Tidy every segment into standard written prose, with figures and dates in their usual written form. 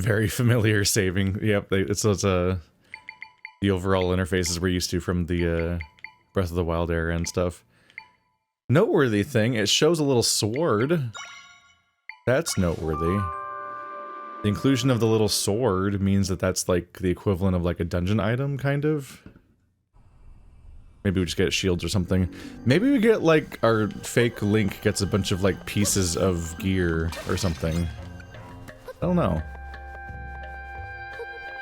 very familiar saving. Yep, it's the overall interfaces we're used to from the Breath of the Wild era and stuff. Noteworthy thing, it shows a little sword. That's noteworthy. The inclusion of the little sword means that that's like the equivalent of like a dungeon item, kind of. Maybe we just get shields or something. Maybe we get like our fake Link gets a bunch of like pieces of gear or something. I don't know.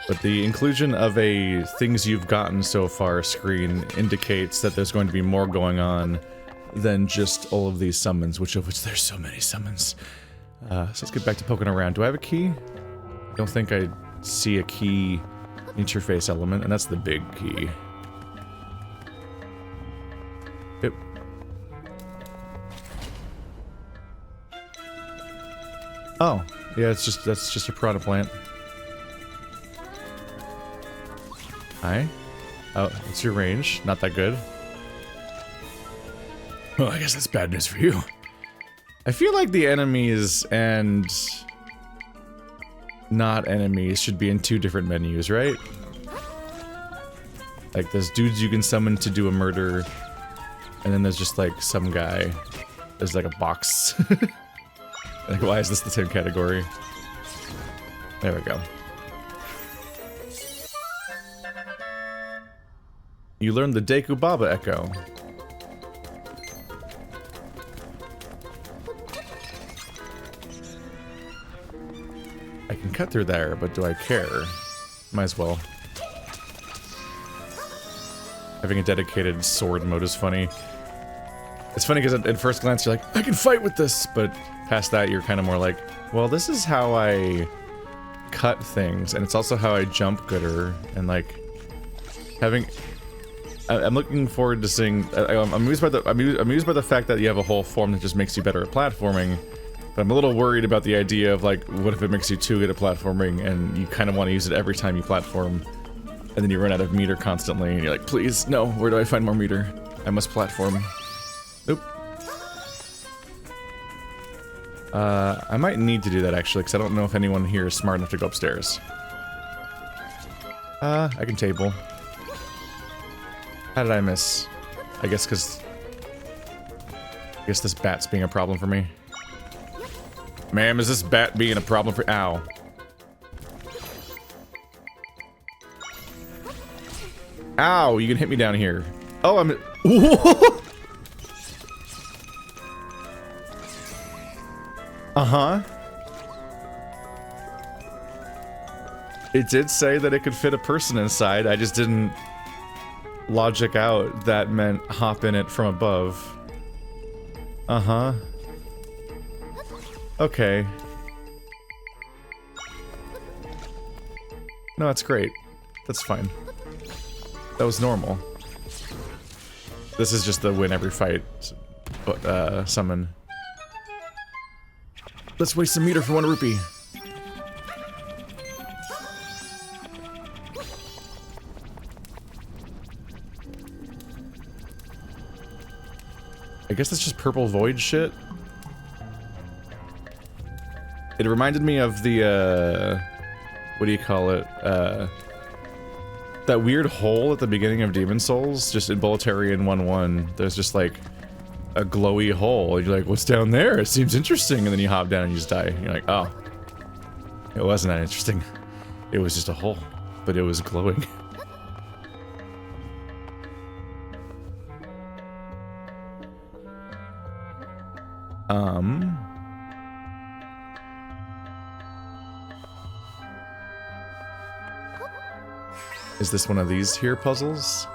But the inclusion of a things you've gotten so far screen indicates that there's going to be more going on than just all of these summons, which there's so many summons. So let's get back to poking around. Do I have a key? I don't think I see a key interface element, and that's the big key. Yep. Oh, yeah, that's just a piranha plant. Hi. Oh, it's your range. Not that good. Well, I guess that's bad news for you. I feel like the enemies and not enemies should be in two different menus, right? Like, there's dudes you can summon to do a murder, and then there's just like some guy. There's like a box. Like, why is this the same category? There we go. You learned the Deku Baba Echo. I can cut through there, but do I care? Might as well. Having a dedicated sword mode is funny. It's funny because at first glance you're like, I can fight with this, but past that you're kind of more like, well, this is how I cut things, and it's also how I jump gooder, and like, having... I'm looking forward to seeing... I'm amused by the fact that you have a whole form that just makes you better at platforming, but I'm a little worried about the idea of like, what if it makes you too good at platforming, and you kind of want to use it every time you platform, and then you run out of meter constantly, and you're like, please, no, where do I find more meter? I must platform. Nope. I might need to do that actually, because I don't know if anyone here is smart enough to go upstairs. I can table. How did I miss? I guess because... I guess this bat's being a problem for me. Ma'am, is this bat being a problem for- Ow. Ow, you can hit me down here. Oh, I'm- Uh-huh. It did say that it could fit a person inside, I just didn't logic out that meant hop in it from above. Uh-huh. Okay. No, that's great. That's fine. That was normal. This is just the win every fight summon. Let's waste some meter for 1 rupee. I guess that's just purple void shit. It reminded me of the, what do you call it? That weird hole at the beginning of Demon Souls, just in Boltarian 1-1. There's just like a glowy hole. And you're like, what's down there? It seems interesting. And then you hop down and you just die. And you're like, oh. It wasn't that interesting. It was just a hole. But it was glowing. Is this one of these here puzzles?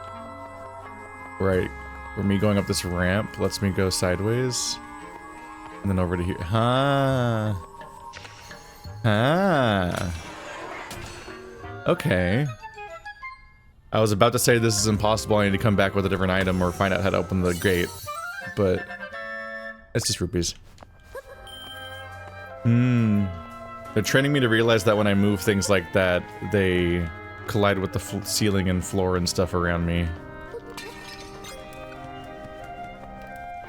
Right, where me going up this ramp lets me go sideways. And then over to here. Huh. Huh. Okay. I was about to say this is impossible, I need to come back with a different item or find out how to open the gate. But it's just rupees. They're training me to realize that when I move things like that, they collide with the ceiling and floor and stuff around me.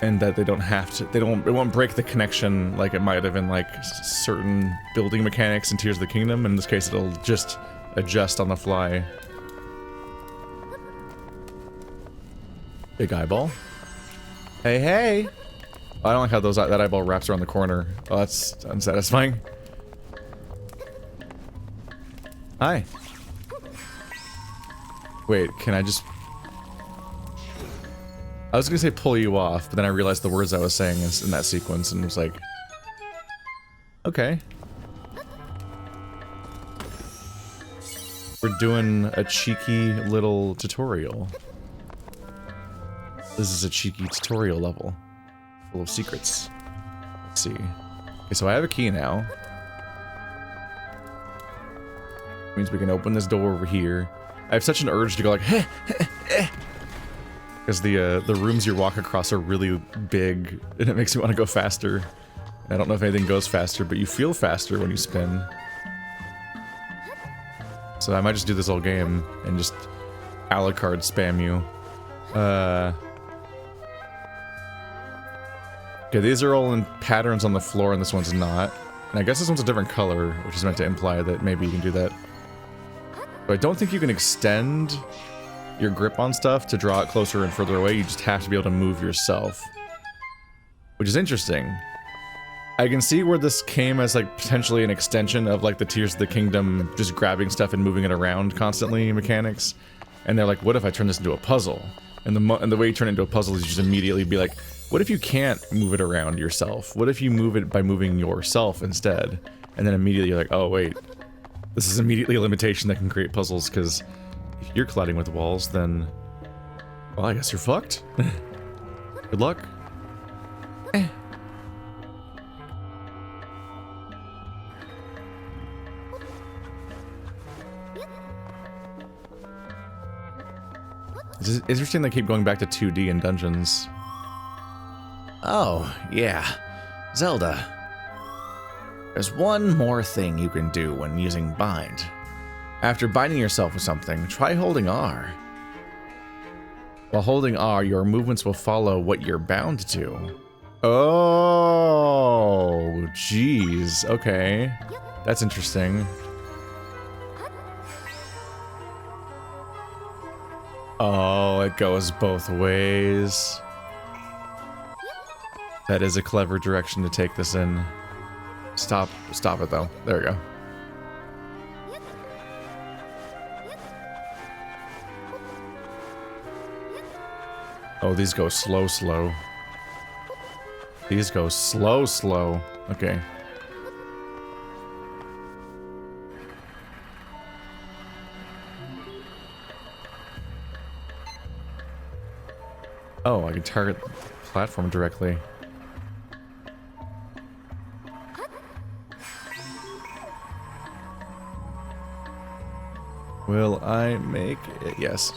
and that they don't have to, it won't break the connection like it might have in like certain building mechanics in Tears of the Kingdom. In this case, it'll just adjust on the fly. Big eyeball. Hey, hey! I don't like how that eyeball wraps around the corner. Oh, that's unsatisfying. Hi. Wait, can I just... I was gonna say pull you off, but then I realized the words I was saying in that sequence and was like... Okay. We're doing a cheeky little tutorial. This is a cheeky tutorial level. Full of secrets. Let's see. Okay, so I have a key now. Means we can open this door over here. I have such an urge to go like, heh, heh, heh. Because the rooms you walk across are really big, and it makes me want to go faster. I don't know if anything goes faster, but you feel faster when you spin. So I might just do this whole game and just a la carte spam you. Okay, these are all in patterns on the floor, and this one's not. And I guess this one's a different color, which is meant to imply that maybe you can do that. But I don't think you can extend your grip on stuff to draw it closer and further away. You just have to be able to move yourself. Which is interesting. I can see where this came as like potentially an extension of like the Tears of the Kingdom just grabbing stuff and moving it around constantly mechanics. And they're like, what if I turn this into a puzzle? And the way you turn it into a puzzle is you just immediately be like, what if you can't move it around yourself? What if you move it by moving yourself instead? And then immediately you're like, oh wait, this is immediately a limitation that can create puzzles, because if you're colliding with walls, then, well, I guess you're fucked. Good luck. It's interesting they keep going back to 2D in dungeons. Oh, yeah. Zelda. There's one more thing you can do when using bind. After binding yourself with something, try holding R. While holding R, your movements will follow what you're bound to. Oh, jeez. Okay. That's interesting. Oh, it goes both ways. That is a clever direction to take this in. Stop it though. There we go. Oh, these go slow. These go slow. Okay. Oh, I can target the platform directly. Will I make it? Yes.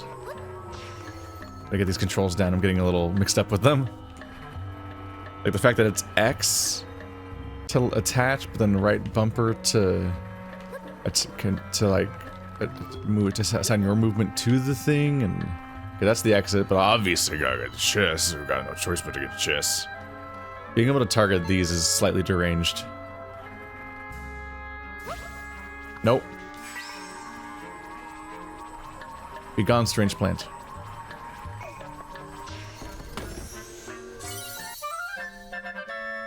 I get these controls down. I'm getting a little mixed up with them. Like the fact that it's X to attach, but then right bumper to move, to assign your movement to the thing, and okay, that's the exit. But obviously, gotta get the chest. We've got no choice but to get the chest. Being able to target these is slightly deranged. Nope. Be gone, strange plant.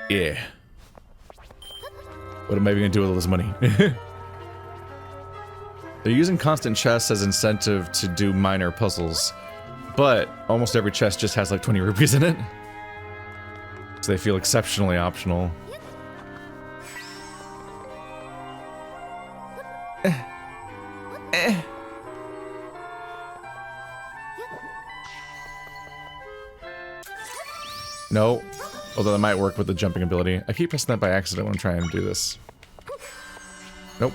Yeah. What am I gonna do with all this money? They're using constant chests as incentive to do minor puzzles, but almost every chest just has like 20 rupees in it. So they feel exceptionally optional. No. Although that might work with the jumping ability. I keep pressing that by accident when I'm trying to do this. Nope.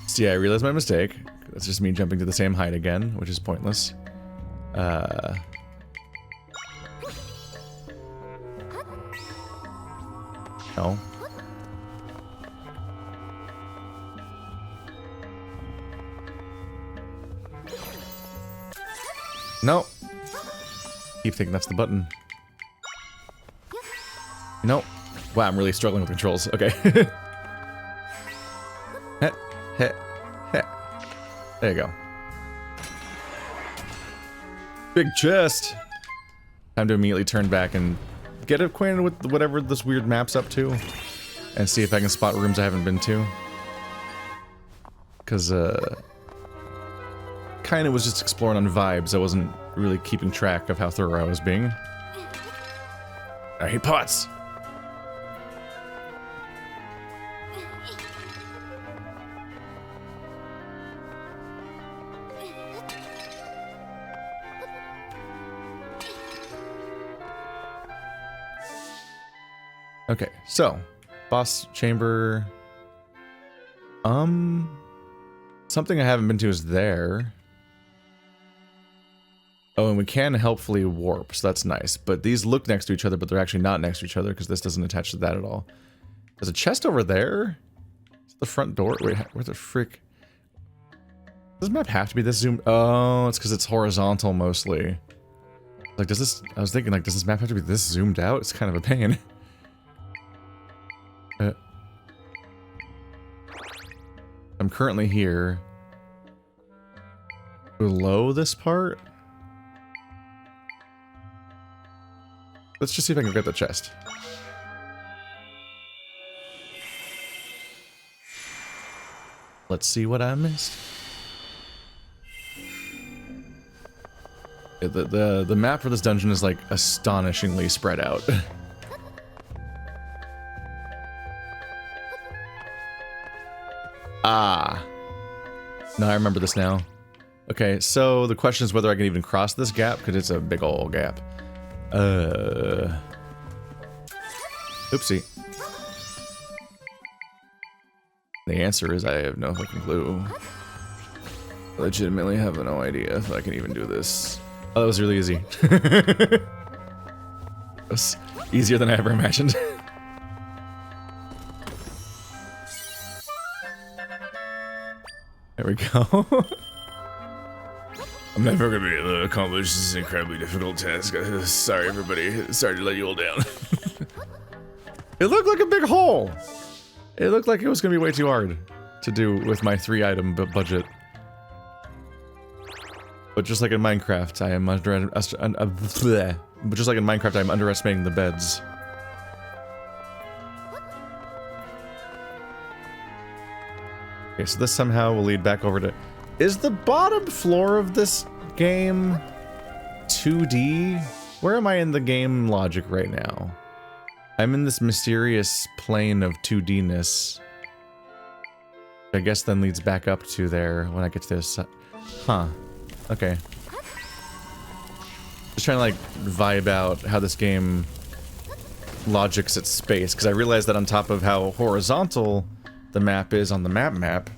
So yeah, I realized my mistake. That's just me jumping to the same height again, which is pointless. No. No. Keep thinking that's the button. Nope. Wow, I'm really struggling with controls. Okay. Heh, heh, heh. There you go. Big chest. Time to immediately turn back and get acquainted with whatever this weird map's up to. And see if I can spot rooms I haven't been to. Because, kind of was just exploring on vibes. I wasn't really keeping track of how thorough I was being. I hate pots! Okay, so, boss chamber. Something I haven't been to is there. Oh, and we can helpfully warp, so that's nice. But these look next to each other, but they're actually not next to each other because this doesn't attach to that at all. There's a chest over there? Is it the front door? Wait, where the frick? Does this map have to be this zoomed? Oh, it's because it's horizontal mostly. Like, does this... I was thinking, like, does this map have to be this zoomed out? It's kind of a pain. I'm currently here. Below this part? Let's just see if I can get the chest. Let's see what I missed. The map for this dungeon is like astonishingly spread out. Ah. No, I remember this now. Okay, so the question is whether I can even cross this gap, because it's a big ol' gap. Oopsie. The answer is I have no fucking clue. I legitimately have no idea if I can even do this. Oh, that was really easy. That was easier than I ever imagined. There we go. I'm never gonna be able to accomplish this incredibly difficult task. Sorry, everybody. Sorry to let you all down. It looked like a big hole. It looked like it was gonna be way too hard to do with my 3-item budget. But just like in Minecraft, I am but just like in Minecraft, I'm underestimating the beds. Okay, so this somehow will lead back over to... Is the bottom floor of this game 2D? Where am I in the game logic right now? I'm in this mysterious plane of 2D-ness. I guess then leads back up to there when I get to this. Huh. Okay. Just trying to like vibe out how this game logics its space, because I realized that on top of how horizontal the map is on the map,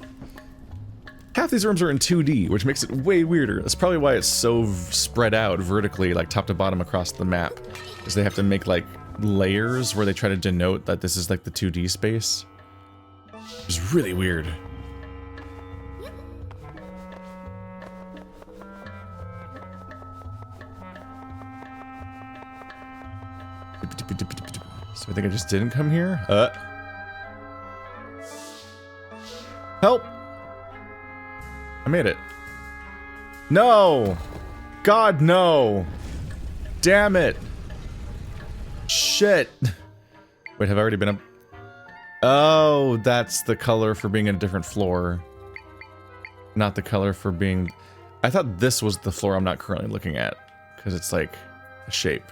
half these rooms are in 2D, which makes it way weirder. That's probably why it's so spread out vertically, like top to bottom across the map, is they have to make like layers where they try to denote that this is like the 2D space. It's really weird. So I think I just didn't come here? Help! I made it. No! God, no! Damn it! Shit! Wait, have I already been up? Oh, that's the color for being in a different floor. Not the color for being... I thought this was the floor I'm not currently looking at. Because it's like a shape.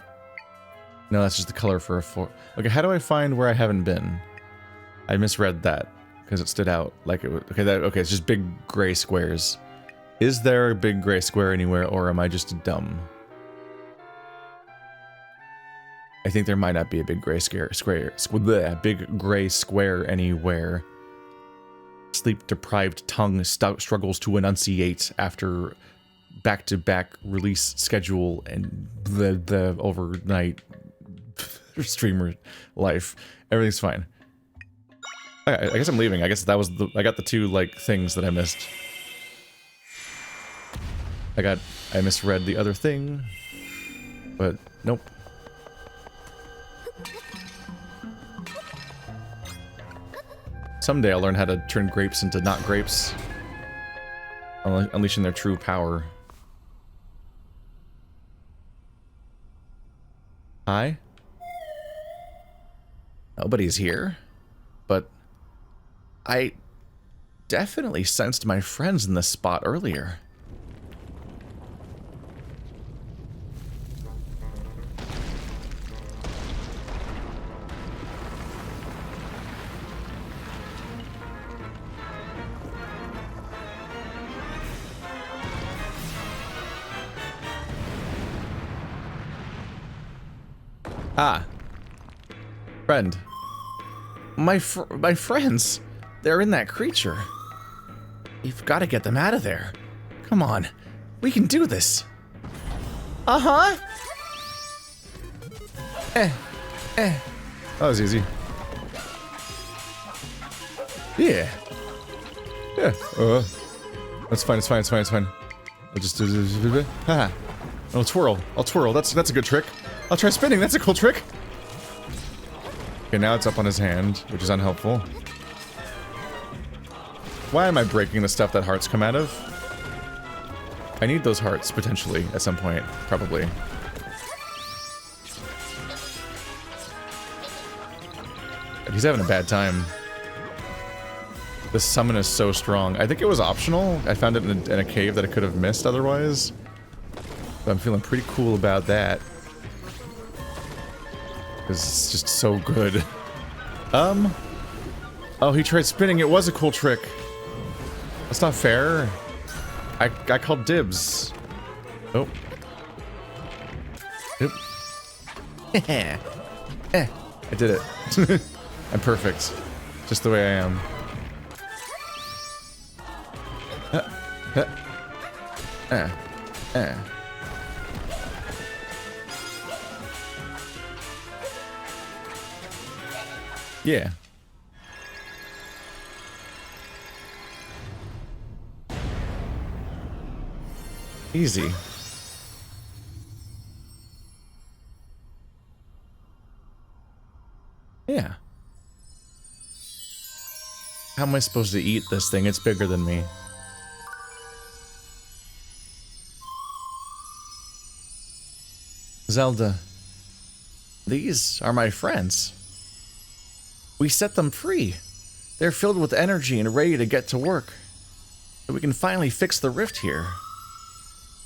No, that's just the color for a floor. Okay, how do I find where I haven't been? I misread that. Because it stood out like it was... Okay, it's just big gray squares. Is there a big gray square anywhere, or am I just dumb? I think there might not be a big gray big gray square anywhere. Sleep-deprived tongue struggles to enunciate after back-to-back release schedule and the overnight streamer life. Everything's fine. I guess I'm leaving. I guess that was I got the two, like, things that I missed. I misread the other thing. But, nope. Someday I'll learn how to turn grapes into not grapes. Unleashing their true power. Hi? Nobody's here. But I definitely sensed my friends in this spot earlier. Ah. Friend. My friends. They're in that creature. You've got to get them out of there. Come on. We can do this. Uh-huh. That was easy. Yeah. Yeah. That's fine, it's fine, it's fine, it's fine. I'll just do... Haha. I'll twirl. I'll twirl. That's a good trick. I'll try spinning. That's a cool trick. Okay, now it's up on his hand, which is unhelpful. Why am I breaking the stuff that hearts come out of? I need those hearts, potentially, at some point. Probably. He's having a bad time. This summon is so strong. I think it was optional. I found it in a cave that I could have missed otherwise. But I'm feeling pretty cool about that. Because it's just so good. Oh, he tried spinning. It was a cool trick. That's not fair. I called dibs. Oh. Oop. I did it. I'm perfect. Just the way I am. Yeah. Easy. Yeah. How am I supposed to eat this thing? It's bigger than me. Zelda. These are my friends. We set them free. They're filled with energy and ready to get to work. So we can finally fix the rift here.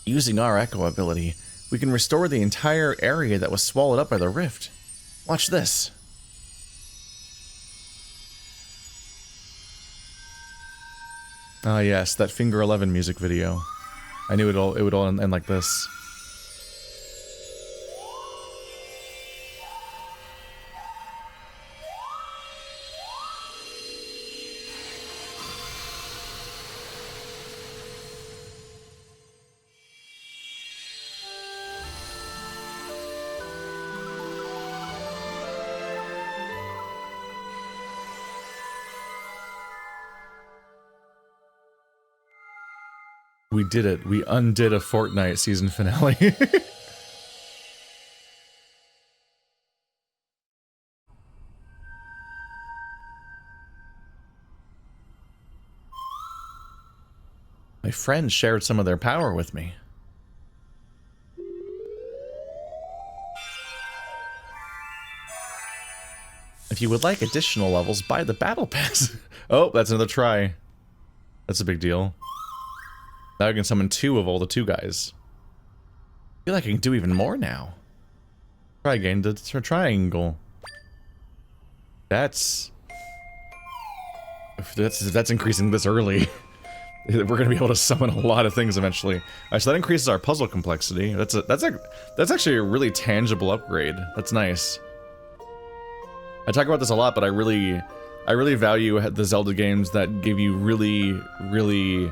Using our echo ability, we can restore the entire area that was swallowed up by the rift. Watch this. Ah yes, that Finger 11 music video. I knew it would all end like this. We did it. We undid a Fortnite season finale. My friends shared some of their power with me. If you would like additional levels, buy the battle pass. Oh, that's another try. That's a big deal. Now I can summon 2 of all the 2 guys. I feel like I can do even more now. Try again, the triangle. That's increasing this early. We're gonna be able to summon a lot of things eventually. Alright, so that increases our puzzle complexity. That's actually a really tangible upgrade. That's nice. I talk about this a lot, but I really value the Zelda games that give you really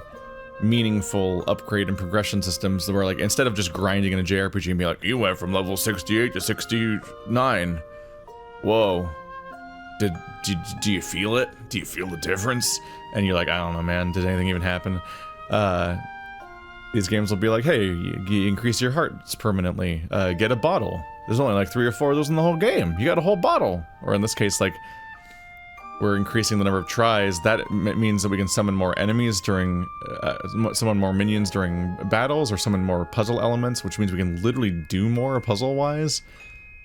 meaningful upgrade and progression systems where, like, instead of just grinding in a JRPG and be like, you went from level 68 to 69. Whoa. Do you feel it? Do you feel the difference? And you're like, I don't know, man. Did anything even happen? these games will be like, hey, you increase your hearts permanently. Get a bottle. There's only like 3 or 4 of those in the whole game. You got a whole bottle. Or in this case, like, we're increasing the number of tries. That means that we can summon more enemies during, summon more minions during battles, or summon more puzzle elements, which means we can literally do more puzzle-wise,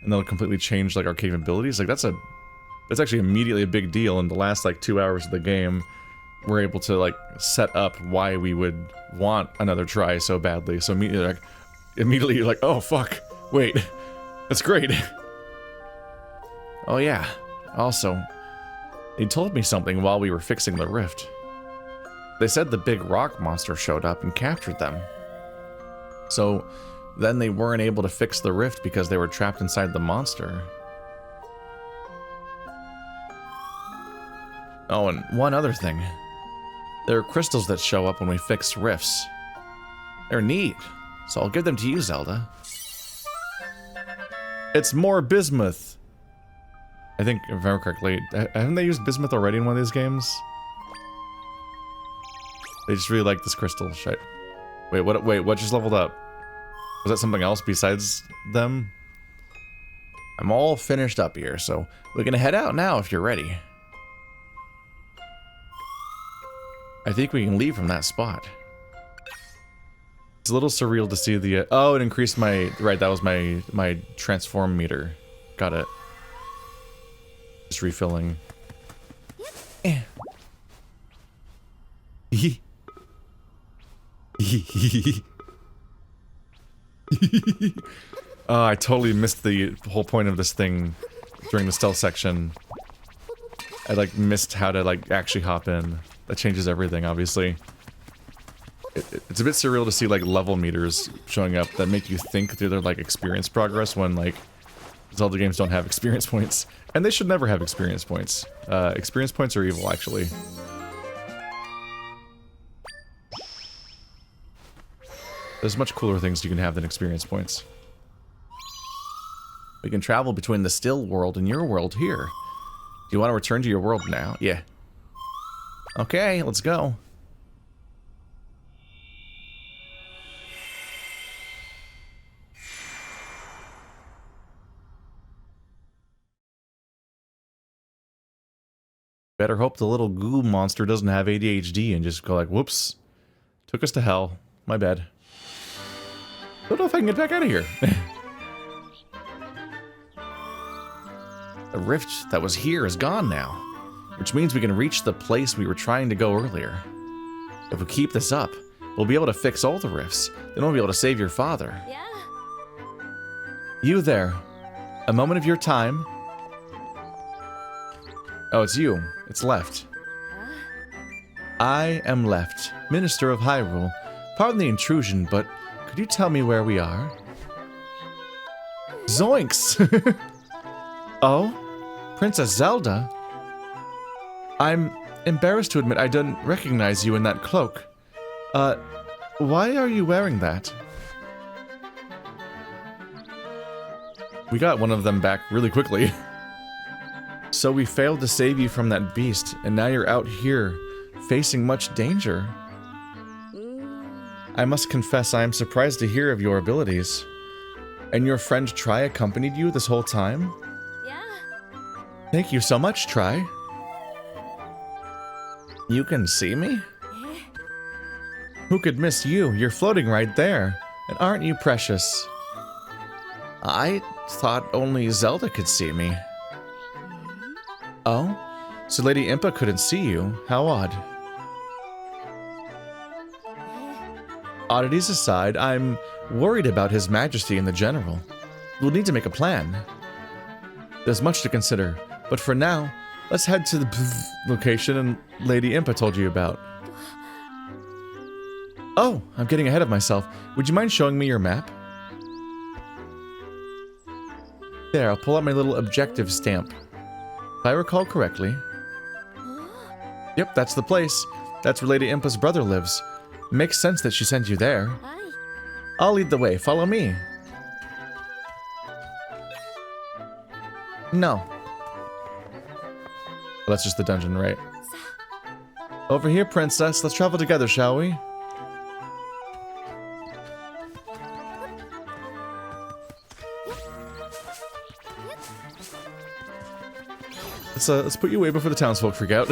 and that'll completely change, like, our capabilities. Like, that's actually immediately a big deal. In the last, like, 2 hours of the game, we're able to, like, set up why we would want another try so badly. So immediately you're like, oh, fuck, wait, that's great. Oh, yeah. Also, they told me something while we were fixing the rift. They said the big rock monster showed up and captured them. So then they weren't able to fix the rift because they were trapped inside the monster. Oh, and one other thing. There are crystals that show up when we fix rifts. They're neat, so I'll give them to you, Zelda. It's more bismuth. I think, if I remember correctly, haven't they used bismuth already in one of these games? They just really like this crystal. Wait, what just leveled up? Was that something else besides them? I'm all finished up here, so we can head out now if you're ready. I think we can leave from that spot. It's a little surreal to see the... oh, it increased my... right, that was my transform meter. Got it. Just refilling. Oh, I totally missed the whole point of this thing during the stealth section. I, like, missed how to, like, actually hop in. That changes everything, obviously. It's a bit surreal to see, like, level meters showing up that make you think they're, like, experience progress when, like, Zelda games don't have experience points. And they should never have experience points. Experience points are evil, actually. There's much cooler things you can have than experience points. We can travel between the still world and your world here. Do you want to return to your world now? Yeah. Okay, let's go. Better hope the little goo monster doesn't have ADHD and just go like, whoops. Took us to hell. My bad. Don't know if I can get back out of here. The rift that was here is gone now, which means we can reach the place we were trying to go earlier. If we keep this up, we'll be able to fix all the rifts, then we'll be able to save your father. Yeah. You there. A moment of your time. Oh, it's you. It's Left. I am Left, Minister of Hyrule. Pardon the intrusion, but could you tell me where we are? Zoinks! Oh? Princess Zelda? I'm embarrassed to admit I didn't recognize you in that cloak. Why are you wearing that? We got one of them back really quickly. So we failed to save you from that beast, and now you're out here, facing much danger. I must confess I am surprised to hear of your abilities. And your friend Tri accompanied you this whole time? Yeah. Thank you so much, Tri. You can see me? Who could miss you? You're floating right there. And aren't you precious? I thought only Zelda could see me. Oh? So Lady Impa couldn't see you? How odd. Oddities aside, I'm worried about His Majesty and the General. We'll need to make a plan. There's much to consider, but for now, let's head to the location and Lady Impa told you about. Oh, I'm getting ahead of myself. Would you mind showing me your map? There, I'll pull out my little objective stamp. If I recall correctly... Yep, that's the place. That's where Lady Impa's brother lives. Makes sense that she sent you there. Aye. I'll lead the way. Follow me. No. Well, that's just the dungeon, right? Over here, princess. Let's travel together, shall we? Let's put you away before the townsfolk freak out.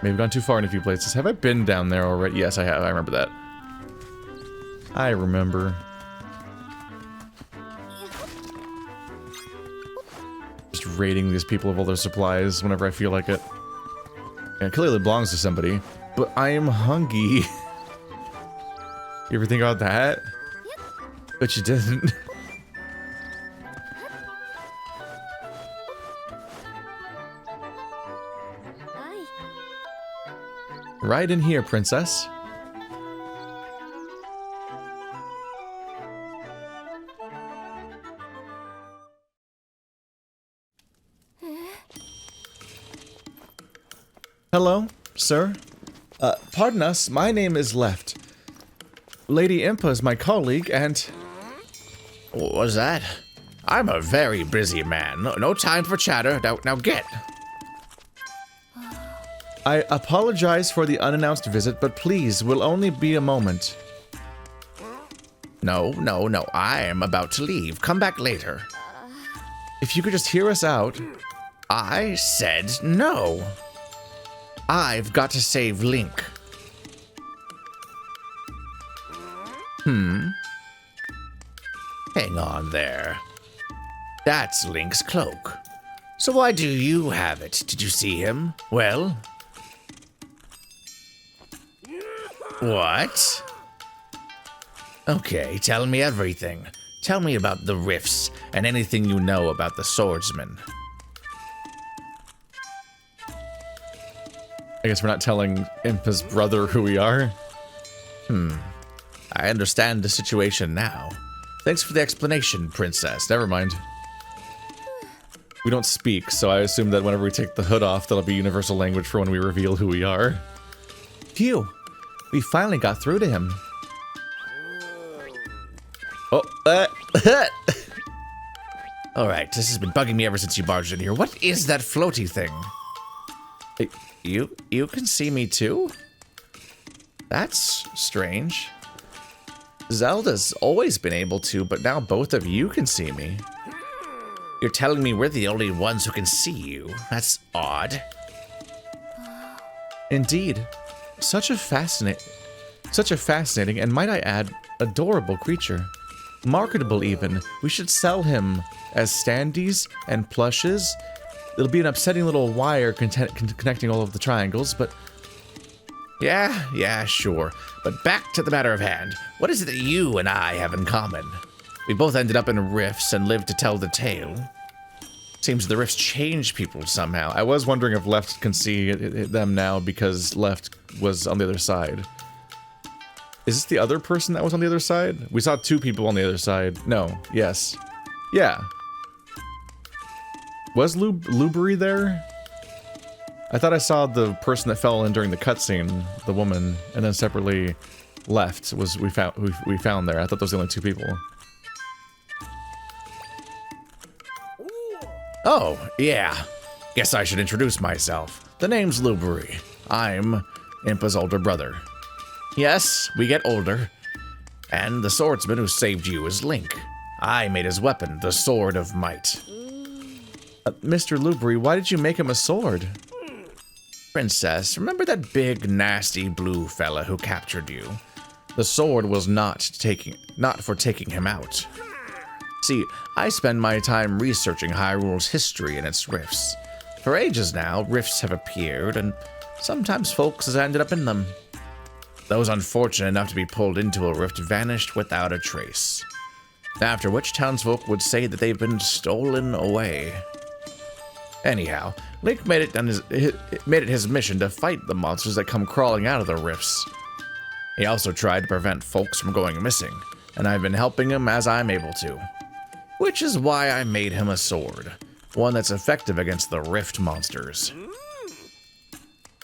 Maybe gone too far in a few places. Have I been down there already? Yes, I have. I remember that. I remember. Just raiding these people of all their supplies whenever I feel like it. And it clearly belongs to somebody. But I am hungry. You ever think about that? But you didn't. Right in here, princess. Hello, sir. Pardon us, my name is Left. Lady Impa is my colleague, and... What was that? I'm a very busy man. No time for chatter. Now get. I apologize for the unannounced visit, but please, will only be a moment. No. I am about to leave. Come back later. If you could just hear us out. I said no. I've got to save Link. Hang on there. That's Link's cloak. So why do you have it? Did you see him? Well... What? Okay, tell me everything. Tell me about the rifts and anything you know about the swordsman. I guess we're not telling Impa's brother who we are. I understand the situation now. Thanks for the explanation, princess. Never mind. We don't speak, so I assume that whenever we take the hood off, that'll be universal language for when we reveal who we are. Phew. We finally got through to him. Oh, Alright, this has been bugging me ever since you barged in here. What is that floaty thing? Hey, you can see me too? That's strange. Zelda's always been able to, but now both of you can see me. You're telling me we're the only ones who can see you? That's odd. Indeed. Such a fascinating and, might I add, adorable creature. Marketable even. We should sell him as standees and plushes. It'll be an upsetting little wire connecting all of the triangles, but... Yeah, sure. But back to the matter of hand. What is it that you and I have in common? We both ended up in rifts and lived to tell the tale. Seems the rifts change people somehow. I was wondering if Left can see them now because Left was on the other side. Is this the other person that was on the other side? We saw two people on the other side. No. Yes. Yeah. Was Lueburry there? I thought I saw the person that fell in during the cutscene, the woman, and then separately Left was we found there. I thought those were the only two people. Oh, yeah. Guess I should introduce myself. The name's Lueburry. I'm Impa's older brother. Yes, we get older. And the swordsman who saved you is Link. I made his weapon, the Sword of Might. Mr. Lueburry, why did you make him a sword? Princess, remember that big, nasty blue fella who captured you? The sword was not for taking him out. See, I spend my time researching Hyrule's history and its rifts. For ages now, rifts have appeared, and sometimes folks has ended up in them. Those unfortunate enough to be pulled into a rift vanished without a trace. After which townsfolk would say that they've been stolen away. Anyhow, Link made it his mission to fight the monsters that come crawling out of the rifts. He also tried to prevent folks from going missing, and I've been helping him as I'm able to. Which is why I made him a sword, one that's effective against the rift monsters.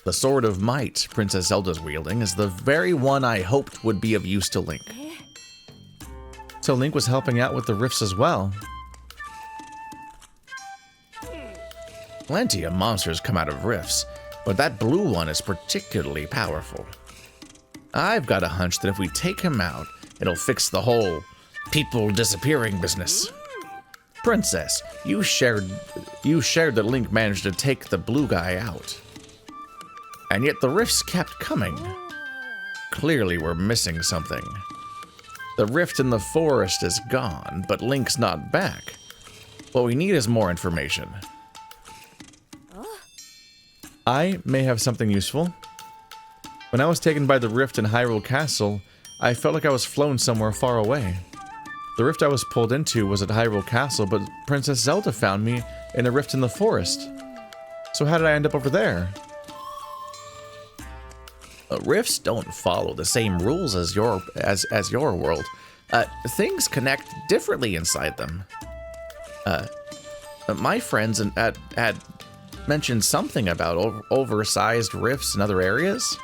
The Sword of Might Princess Zelda's wielding is the very one I hoped would be of use to Link. So Link was helping out with the rifts as well. Plenty of monsters come out of rifts, but that blue one is particularly powerful. I've got a hunch that if we take him out, it'll fix the whole people disappearing business. Princess, you shared that Link managed to take the blue guy out. And yet the rifts kept coming. Clearly we're missing something. The rift in the forest is gone, but Link's not back. What we need is more information. I may have something useful. When I was taken by the rift in Hyrule Castle, I felt like I was flown somewhere far away. The rift I was pulled into was at Hyrule Castle, but Princess Zelda found me in a rift in the forest. So how did I end up over there? Rifts don't follow the same rules as your world. Things connect differently inside them. My friends had mentioned something about oversized rifts in other areas.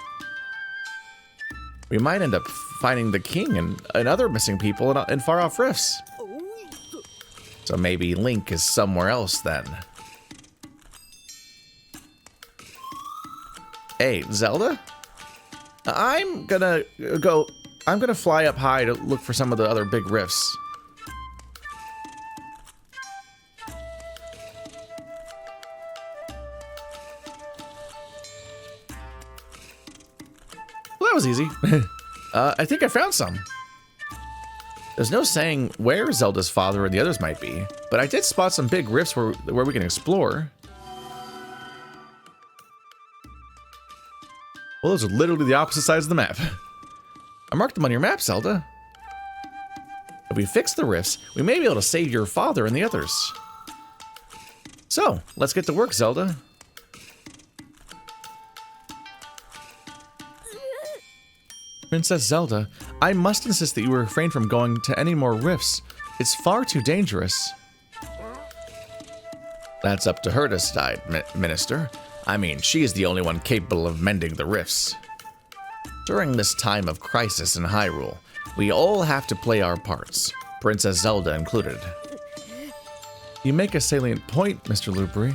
We might end up finding the king and other missing people in far-off rifts. So maybe Link is somewhere else then. Hey, Zelda? I'm gonna fly up high to look for some of the other big rifts. Well, that was easy. I think I found some. There's no saying where Zelda's father and the others might be, but I did spot some big rifts where we can explore. Well, those are literally the opposite sides of the map. I marked them on your map, Zelda. If we fix the rifts, we may be able to save your father and the others. So, let's get to work, Zelda. Princess Zelda, I must insist that you refrain from going to any more rifts. It's far too dangerous. That's up to her to decide, Minister. I mean, she is the only one capable of mending the rifts. During this time of crisis in Hyrule, we all have to play our parts, Princess Zelda included. You make a salient point, Mr. Lueburry.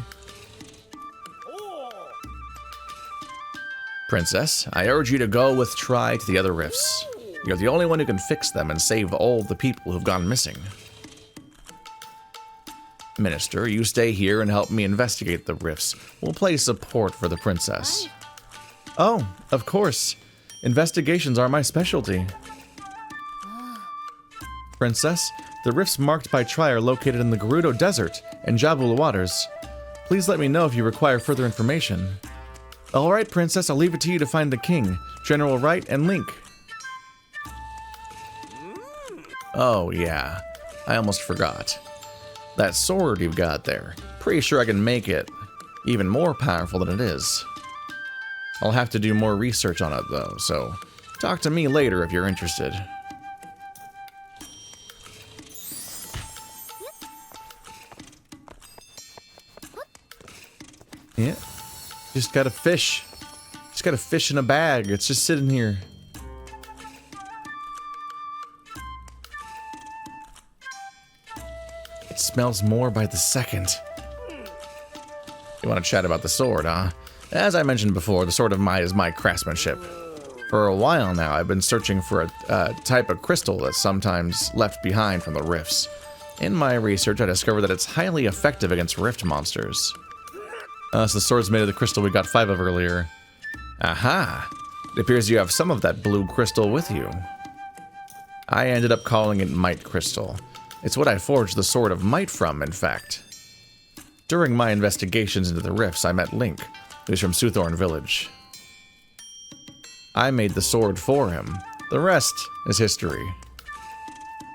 Princess, I urge you to go with Tri to the other rifts. You're the only one who can fix them and save all the people who've gone missing. Minister, you stay here and help me investigate the rifts. We'll play support for the princess. Oh, of course. Investigations are my specialty. Princess, the rifts marked by Tri are located in the Gerudo Desert and Jabul waters. Please let me know if you require further information. Alright, Princess, I'll leave it to you to find the king, General Wright, and Link. Oh, yeah. I almost forgot. That sword you've got there. Pretty sure I can make it even more powerful than it is. I'll have to do more research on it, though, so talk to me later if you're interested. Yeah. Just got a fish. Just got a fish in a bag. It's just sitting here. It smells more by the second. You want to chat about the sword, huh? As I mentioned before, the sword of might is my craftsmanship. For a while now, I've been searching for a type of crystal that's sometimes left behind from the rifts. In my research, I discovered that it's highly effective against rift monsters. So the sword's made of the crystal we got 5 of earlier. Aha! It appears you have some of that blue crystal with you. I ended up calling it Might Crystal. It's what I forged the Sword of Might from, in fact. During my investigations into the rifts, I met Link, who's from Suthorn village. I made the sword for him. The rest is history.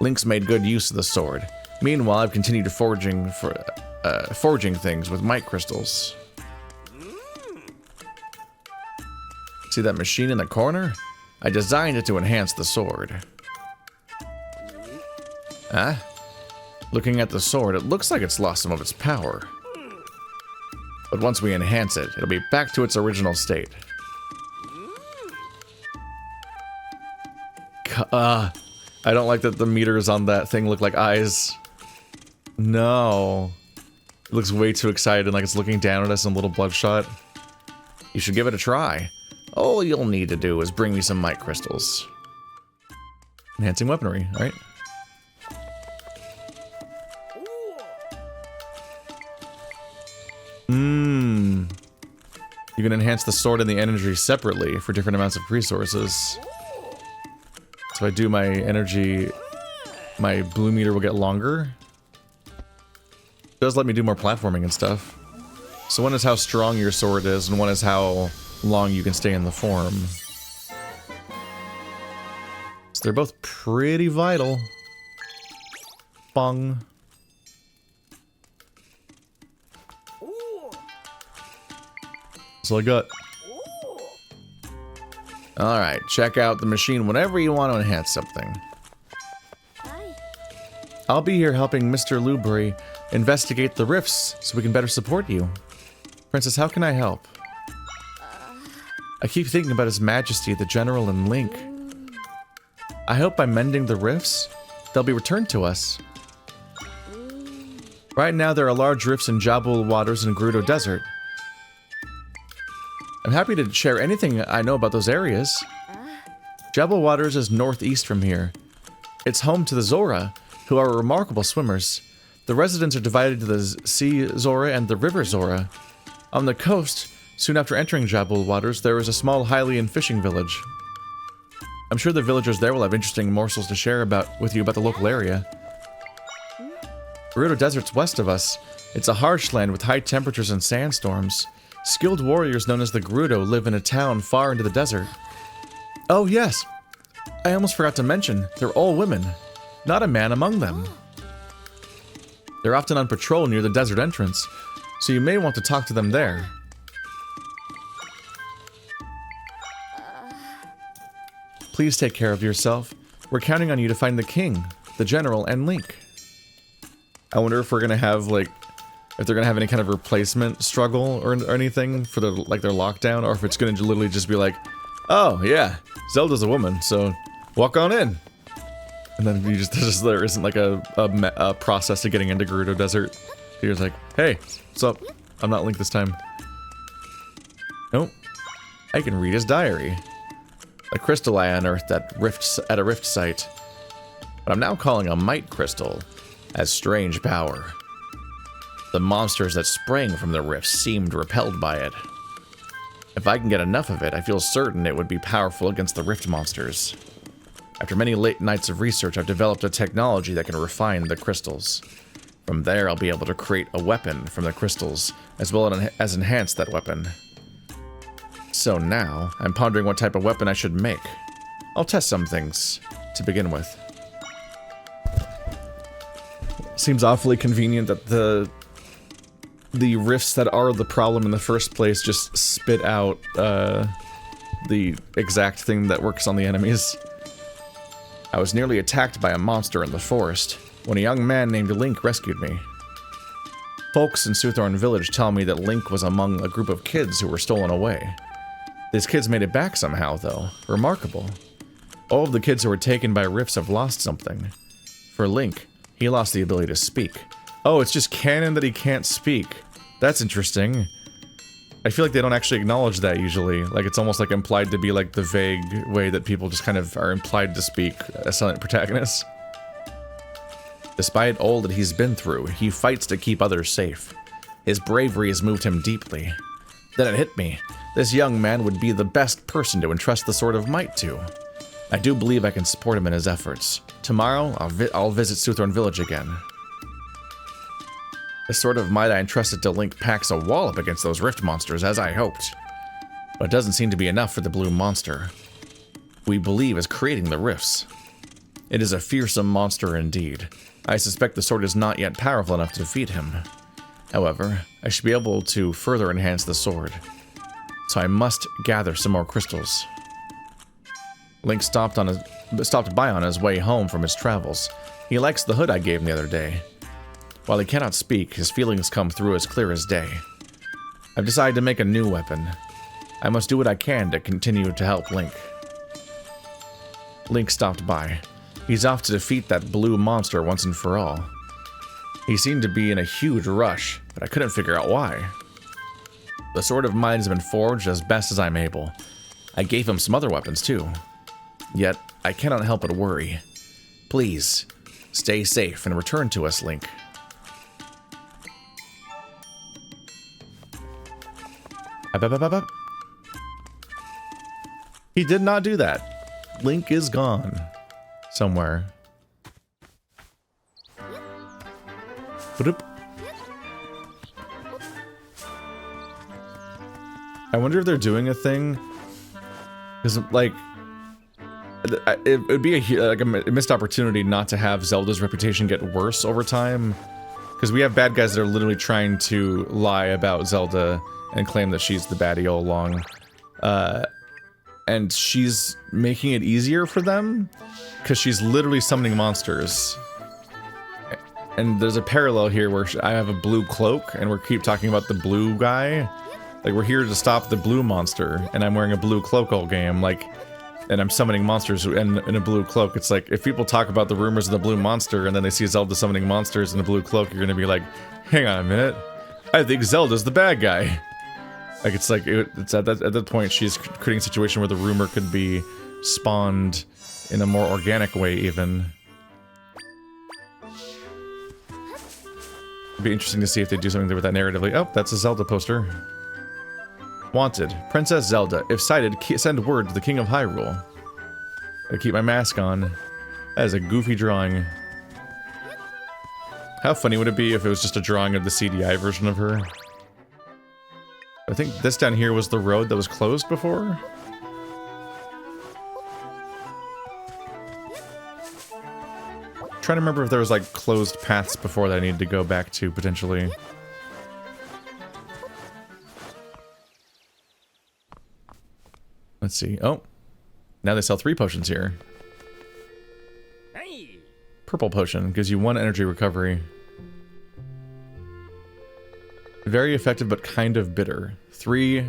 Link's made good use of the sword. Meanwhile, I've continued forging things with might crystals. See that machine in the corner? I designed it to enhance the sword. Huh? Looking at the sword, it looks like it's lost some of its power. But once we enhance it, it'll be back to its original state. I don't like that the meters on that thing look like eyes. No. It looks way too excited, like it's looking down at us and a little bloodshot. You should give it a try. All you'll need to do is bring me some might crystals. Enhancing weaponry, alright. You can enhance the sword and the energy separately for different amounts of resources. So I do my energy, my blue meter will get longer. It does let me do more platforming and stuff. So one is how strong your sword is, and one is how long you can stay in the form. So they're both pretty vital. Bong. That's all I got. Alright, check out the machine whenever you want to enhance something. I'll be here helping Mr. Lueburry investigate the rifts so we can better support you. Princess, how can I help? I keep thinking about His Majesty, the General, and Link. I hope by mending the rifts, they'll be returned to us. Right now, there are large rifts in Jabul Waters and Gerudo Desert. I'm happy to share anything I know about those areas. Jabul Waters is northeast from here. It's home to the Zora, who are remarkable swimmers. The residents are divided to the Sea Zora and the River Zora. On the coast, soon after entering Jabul Waters, there is a small Hylian fishing village. I'm sure the villagers there will have interesting morsels to share with you about the local area. Gerudo Desert's west of us. It's a harsh land with high temperatures and sandstorms. Skilled warriors known as the Gerudo live in a town far into the desert. Oh yes, I almost forgot to mention, they're all women. Not a man among them. They're often on patrol near the desert entrance, so you may want to talk to them there. Please take care of yourself. We're counting on you to find the king, the general, and Link. I wonder if we're gonna have, like, if they're gonna have any kind of replacement struggle or anything for their lockdown, or if it's gonna literally just be like, oh yeah, Zelda's a woman, so walk on in. And then you just there isn't like a process to getting into Gerudo Desert. You're just like, hey, what's up? I'm not Link this time. Nope. I can read his diary. A crystal I unearthed at a rift site. But I'm now calling a might crystal has strange power. The monsters that sprang from the rifts seemed repelled by it. If I can get enough of it, I feel certain it would be powerful against the rift monsters. After many late nights of research, I've developed a technology that can refine the crystals. From there, I'll be able to create a weapon from the crystals, as well as enhance that weapon. So now, I'm pondering what type of weapon I should make. I'll test some things, to begin with. Seems awfully convenient that the rifts that are the problem in the first place just spit out the exact thing that works on the enemies. I was nearly attacked by a monster in the forest when a young man named Link rescued me. Folks in Suthorn village tell me that Link was among a group of kids who were stolen away. These kids made it back somehow, though. Remarkable. All of the kids who were taken by rifts have lost something. For Link, he lost the ability to speak. Oh, it's just canon that he can't speak. That's interesting. I feel like they don't actually acknowledge that usually. Like, it's almost like implied to be like the vague way that people just kind of are implied to speak as silent protagonists. Despite all that he's been through, he fights to keep others safe. His bravery has moved him deeply. Then it hit me. This young man would be the best person to entrust the Sword of Might to. I do believe I can support him in his efforts. Tomorrow, I'll visit Suthorn village again. The Sword of Might I entrusted to Link packs a wallop against those rift monsters, as I hoped. But it doesn't seem to be enough for the blue monster we believe is creating the rifts. It is a fearsome monster indeed. I suspect the sword is not yet powerful enough to defeat him. However, I should be able to further enhance the sword. So I must gather some more crystals. Link stopped by on his way home from his travels. He likes the hood I gave him the other day. While he cannot speak, his feelings come through as clear as day. I've decided to make a new weapon. I must do what I can to continue to help Link. Link stopped by. He's off to defeat that blue monster once and for all. He seemed to be in a huge rush, but I couldn't figure out why. The Sword of Might has been forged as best as I'm able. I gave him some other weapons too. Yet, I cannot help but worry. Please, stay safe and return to us, Link. Up, up, up, up, up. He did not do that. Link is gone. Somewhere. Ba-doop. I wonder if they're doing a thing. Because, like, it would be a missed opportunity not to have Zelda's reputation get worse over time. Because we have bad guys that are literally trying to lie about Zelda and claim that she's the baddie all along. And she's making it easier for them because she's literally summoning monsters. And there's a parallel here where I have a blue cloak and we keep talking about the blue guy. Like, we're here to stop the blue monster, and I'm wearing a blue cloak all game, like, and I'm summoning monsters in a blue cloak. It's like, if people talk about the rumors of the blue monster, and then they see Zelda summoning monsters in a blue cloak, you're gonna be like, hang on a minute, I think Zelda's the bad guy. Like, it's like, it's at that point, she's creating a situation where the rumor could be spawned in a more organic way, even. It'd be interesting to see if they do something with that narratively. Oh, that's a Zelda poster. Wanted. Princess Zelda. If sighted, send word to the King of Hyrule. Gotta keep my mask on. That is a goofy drawing. How funny would it be if it was just a drawing of the CDI version of her? I think this down here was the road that was closed before? I'm trying to remember if there was, like, closed paths before that I needed to go back to, potentially. Let's see. Oh. Now they sell 3 potions here. Hey. Purple potion gives you 1 energy recovery. Very effective, but kind of bitter. 3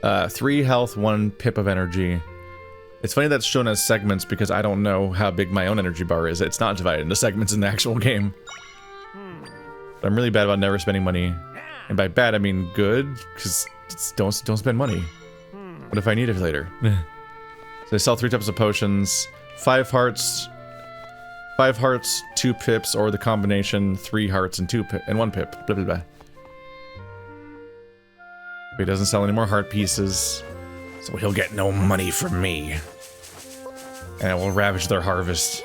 health, 1 pip of energy. It's funny that's shown as segments because I don't know how big my own energy bar is. It's not divided into segments in the actual game. But I'm really bad about never spending money. And by bad, I mean good, because don't spend money. What if I need it later? So they sell 3 types of potions. 5 hearts, 2 pips, or the combination 3 hearts and 1 pip. Blah, blah, blah. He doesn't sell any more heart pieces, so he'll get no money from me. And I will ravage their harvest.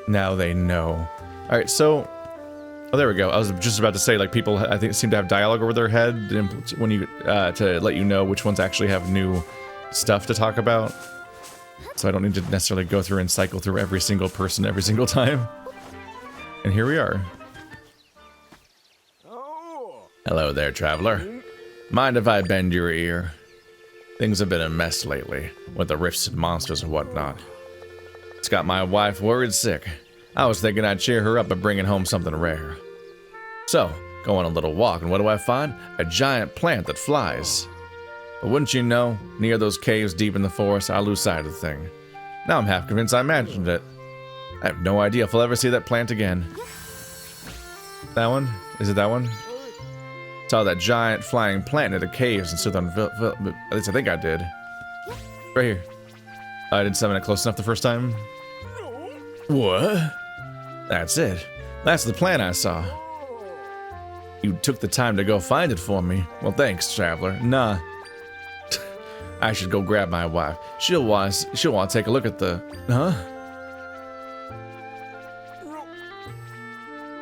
Now they know. Alright, so... Oh, there we go. I was just about to say, like, people, I think, seem to have dialogue over their head when you, to let you know which ones actually have new stuff to talk about. So I don't need to necessarily go through and cycle through every single person every single time. And here we are. Hello there, traveler. Mind if I bend your ear? Things have been a mess lately, with the rifts and monsters and whatnot. It's got my wife worried sick. I was thinking I'd cheer her up by bringing home something rare. So, go on a little walk, and what do I find? A giant plant that flies. But wouldn't you know, near those caves deep in the forest, I lose sight of the thing. Now I'm half convinced I imagined it. I have no idea if I'll ever see that plant again. That one? Is it that one? Saw that giant flying plant near the caves in Suthorn. At least I think I did. Right here. I didn't summon it close enough the first time. What? That's it. That's the plant I saw. You took the time to go find it for me. Well, thanks, traveler. Nah. I should go grab my wife. She'll want to take a look at the... Huh?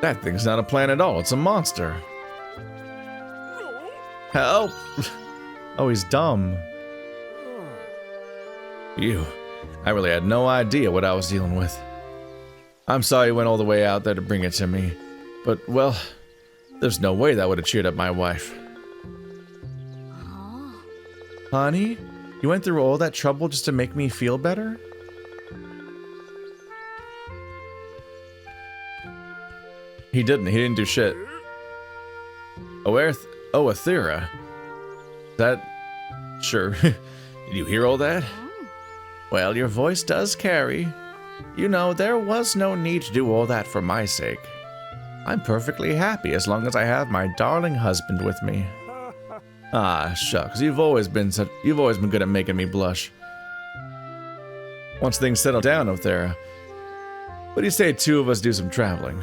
That thing's not a plant at all. It's a monster. Help! Oh, he's dumb. I really had no idea what I was dealing with. I'm sorry you went all the way out there to bring it to me. But, well, there's no way that would have cheered up my wife. Honey, you went through all that trouble just to make me feel better? He didn't do shit. Oh, Athera. That... Sure. Did you hear all that? Well, your voice does carry. You know, there was no need to do all that for my sake. I'm perfectly happy as long as I have my darling husband with me. Ah, shucks, you've always been good at making me blush. Once things settle down, Athera, what do you say 2 of us do some traveling?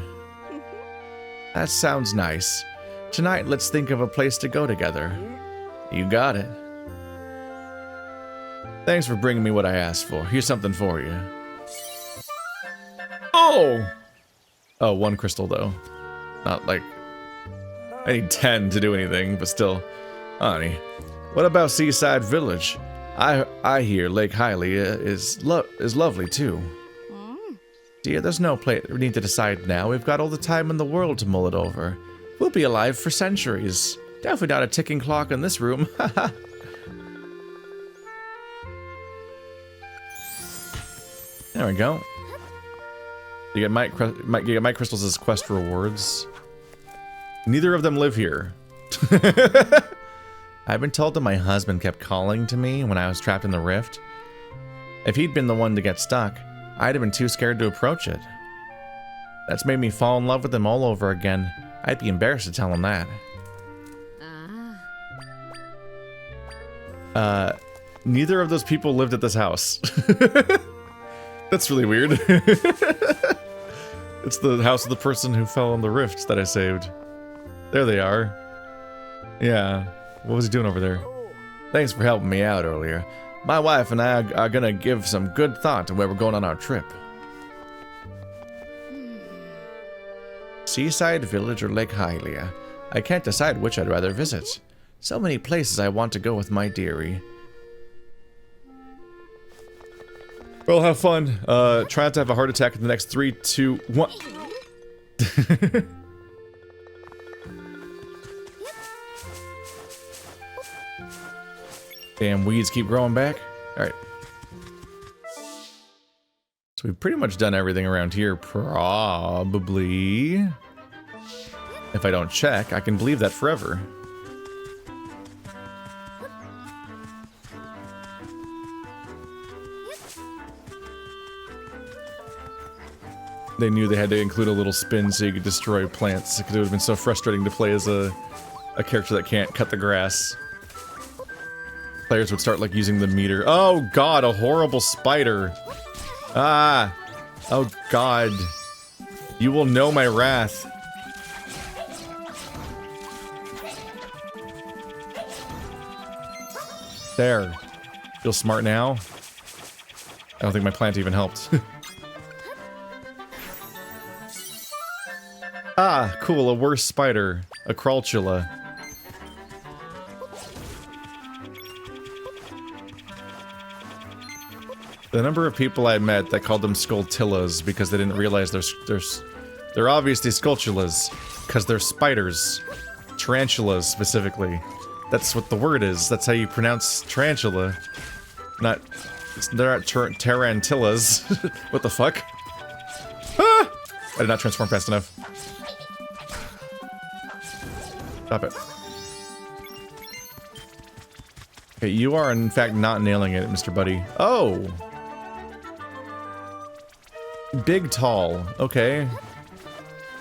That sounds nice. Tonight, let's think of a place to go together. You got it. Thanks for bringing me what I asked for. Here's something for you. Oh! Oh, 1 crystal, though. Not like... I need 10 to do anything, but still. Honey, what about Seaside Village? I hear Lake Hylia is lovely, too. Dear, there's no place we need to decide now. We've got all the time in the world to mull it over. We'll be alive for centuries. Definitely not a ticking clock in this room. There we go. You get might crystals as quest rewards. Neither of them live here. I've been told that my husband kept calling to me when I was trapped in the rift. If he'd been the one to get stuck, I'd have been too scared to approach it. That's made me fall in love with him all over again. I'd be embarrassed to tell him that. Neither of those people lived at this house. That's really weird. It's the house of the person who fell in the rift that I saved. There they are. Yeah. What was he doing over there? Thanks for helping me out earlier. My wife and I are gonna give some good thought to where we're going on our trip. Seaside Village or Lake Hylia. I can't decide which I'd rather visit. So many places I want to go with my dearie. Well, have fun. Try not to have a heart attack in the next 3, 2, 1. Damn weeds keep growing back. Alright. So we've pretty much done everything around here, probably. If I don't check, I can believe that forever. They knew they had to include a little spin so you could destroy plants, because it would have been so frustrating to play as a character that can't cut the grass. Players would start, like, using the meter. Oh god, a horrible spider! Ah! Oh god. You will know my wrath. There. Feel smart now? I don't think my plant even helped. Ah, cool, a worse spider. A crawlchula. The number of people I met that called them Skulltillas because they didn't realize they're obviously Skulltulas, because they're spiders. Tarantulas, specifically. That's what the word is. That's how you pronounce tarantula. Not... They're not tarantillas. What the fuck? Ah! I did not transform fast enough. Stop it. Okay, you are in fact not nailing it, Mr. Buddy. Oh! Big tall. Okay.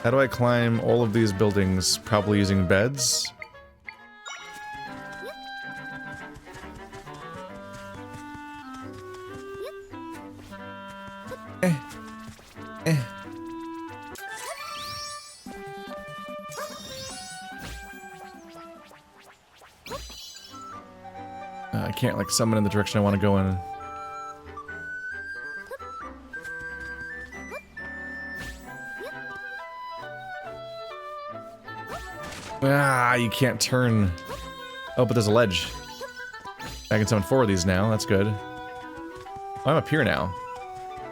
How do I climb all of these buildings? Probably using beds? I can't, like, summon in the direction I want to go in. Ah, you can't turn. Oh, but there's a ledge. I can summon 4 of these now. That's good. Oh, I'm up here now.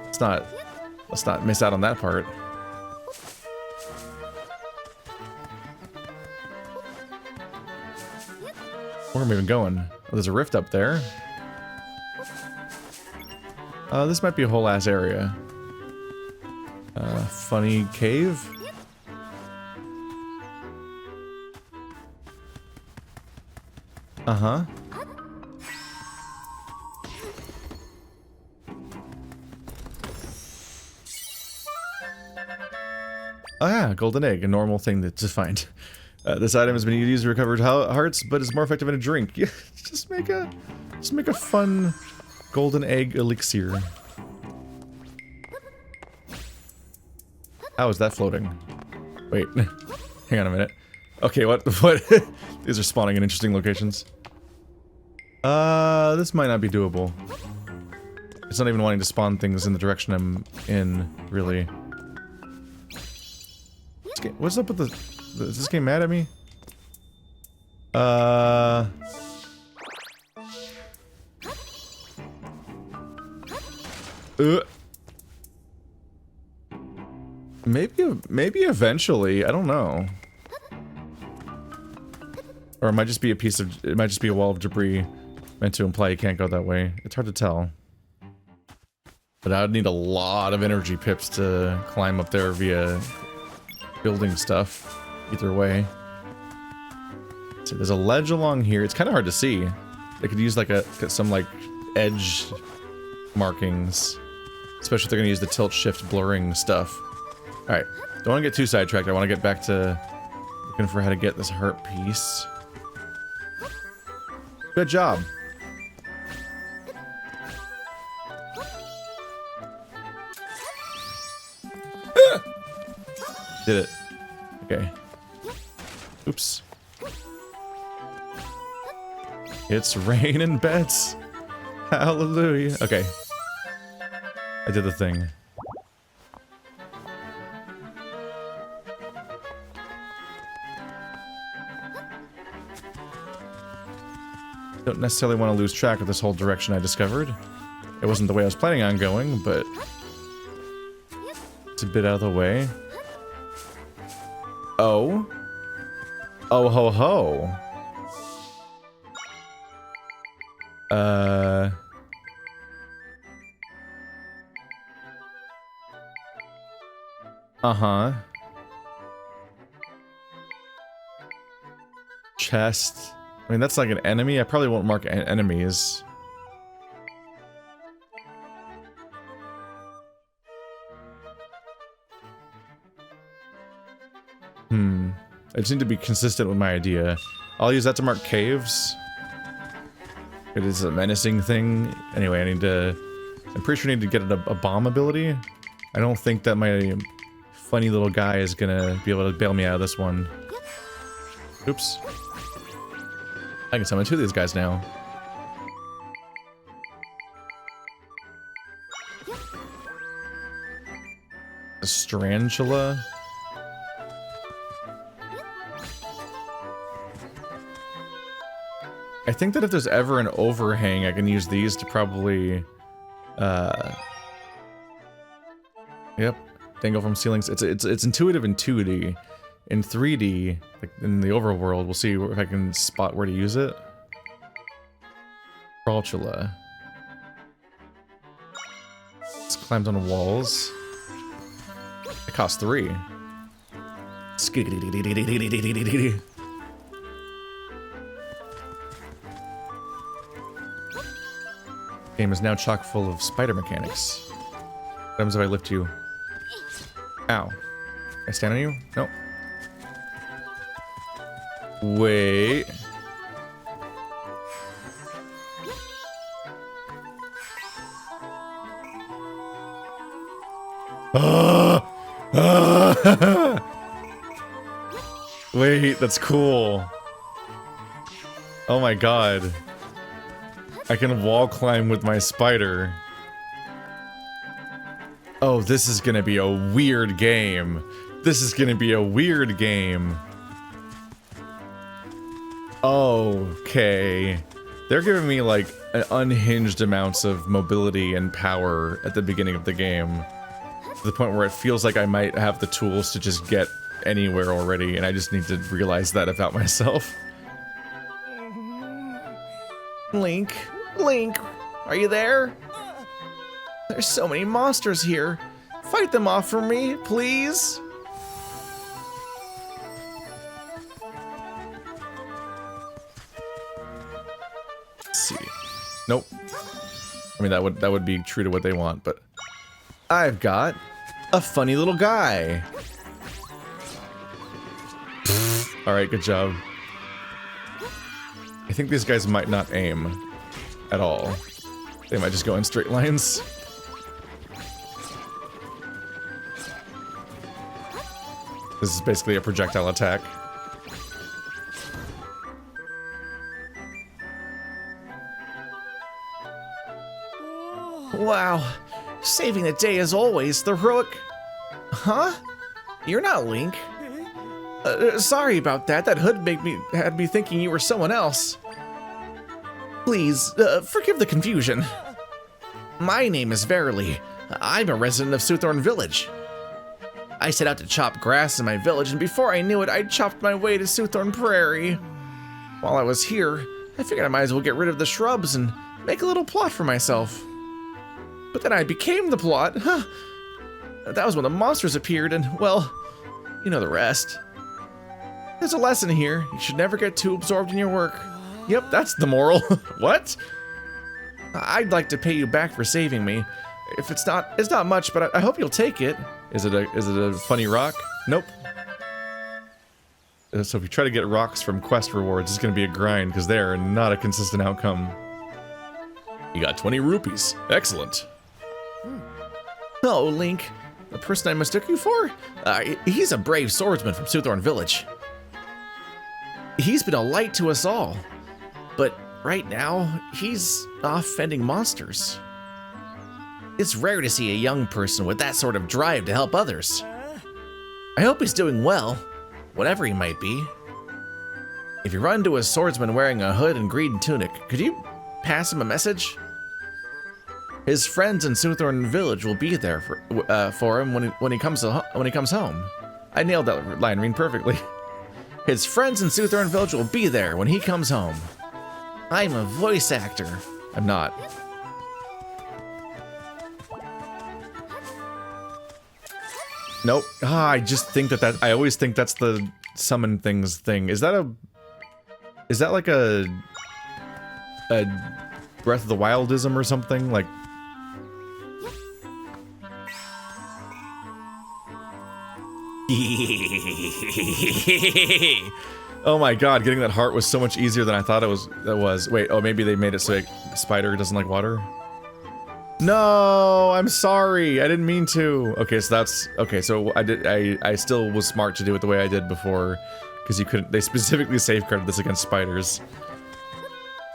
Let's not miss out on that part. Where am I even going? Oh, there's a rift up there. This might be a whole ass area. Funny cave? Uh-huh. Oh yeah, golden egg, a normal thing to find. This item has been used to recover hearts, but is more effective in a drink. Yeah, just make a fun golden egg elixir. How is that floating? Wait, hang on a minute. Okay, what? These are spawning in interesting locations. This might not be doable. It's not even wanting to spawn things in the direction I'm in, really. What's up with the... Is this game mad at me? Maybe eventually, I don't know. Or it might just be a piece of... It might just be a wall of debris meant to imply you can't go that way. It's hard to tell. But I would need a lot of energy pips to climb up there via building stuff. Either way. So there's a ledge along here. It's kind of hard to see. They could use like some like edge markings. Especially if they're going to use the tilt shift blurring stuff. Alright. Don't want to get too sidetracked. I want to get back to looking for how to get this heart piece. Good job. Did it. Okay. Oops. It's raining bets. Hallelujah. Okay. I did the thing. Don't necessarily want to lose track of this whole direction I discovered. It wasn't the way I was planning on going, but it's a bit out of the way. Oh. Oh ho ho. Uh-huh. Chest. I mean, that's like an enemy. I probably won't mark enemies. I just need to be consistent with my idea. I'll use that to mark caves. It is a menacing thing. Anyway, I need to... I'm pretty sure I need to get a bomb ability. I don't think that my funny little guy is gonna be able to bail me out of this one. Oops. I can summon two of these guys now. A Strangula. I think that if there's ever an overhang, I can use these to probably, yep, dangle from ceilings. It's intuitive in 2D. In 3D, like in the overworld, we'll see if I can spot where to use it. Crawltula. It's climbed on walls. It costs 3. Game is now chock full of spider mechanics. What happens if I lift you? Ow. Can I stand on you? No. Wait. Wait, that's cool. Oh my god. I can wall climb with my spider. Oh, this is gonna be a weird game. This is gonna be a weird game. Okay. They're giving me, like, unhinged amounts of mobility and power at the beginning of the game. To the point where it feels like I might have the tools to just get anywhere already, and I just need to realize that about myself. Link? Link? Are you there? There's so many monsters here. Fight them off for me, please? Let's see. Nope. I mean, that would be true to what they want, but... I've got a funny little guy. Alright, good job. I think these guys might not aim at all. They might just go in straight lines. This is basically a projectile attack. Wow. Saving the day as always, the heroic... Huh? You're not Link. Sorry about that. That hood had me thinking you were someone else. Please, forgive the confusion. My name is Verily. I'm a resident of Suthorn Village. I set out to chop grass in my village, and before I knew it, I chopped my way to Suthorn Prairie. While I was here, I figured I might as well get rid of the shrubs and make a little plot for myself. But then I became the plot. Huh. That was when the monsters appeared, and, well, you know the rest. There's a lesson here. You should never get too absorbed in your work. Yep, that's the moral. What? I'd like to pay you back for saving me. If it's not much, but I hope you'll take it. Is it a funny rock? Nope. So if you try to get rocks from quest rewards, it's gonna be a grind, because they're not a consistent outcome. You got 20 rupees. Excellent. Oh, Link. The person I mistook you for? He's a brave swordsman from Suthorn Village. He's been a light to us all. But right now, he's off fending monsters. It's rare to see a young person with that sort of drive to help others. I hope he's doing well, whatever he might be. If you run into a swordsman wearing a hood and green tunic, could you pass him a message? His friends in Suthorn Village will be there for him when he comes home. I nailed that line read perfectly. His friends in Suthorn Village will be there when he comes home. I'm a voice actor. I'm not. Nope. I just think that I always think that's the summon things thing. Is that like a Breath of the Wildism or something? Like, oh my god, getting that heart was so much easier than I thought it was. Wait, oh, maybe they made it so like spider doesn't like water? No, I'm sorry. I didn't mean to. Okay, so that's okay. So I still was smart to do it the way I did before, because you couldn't. They specifically safeguarded this against spiders.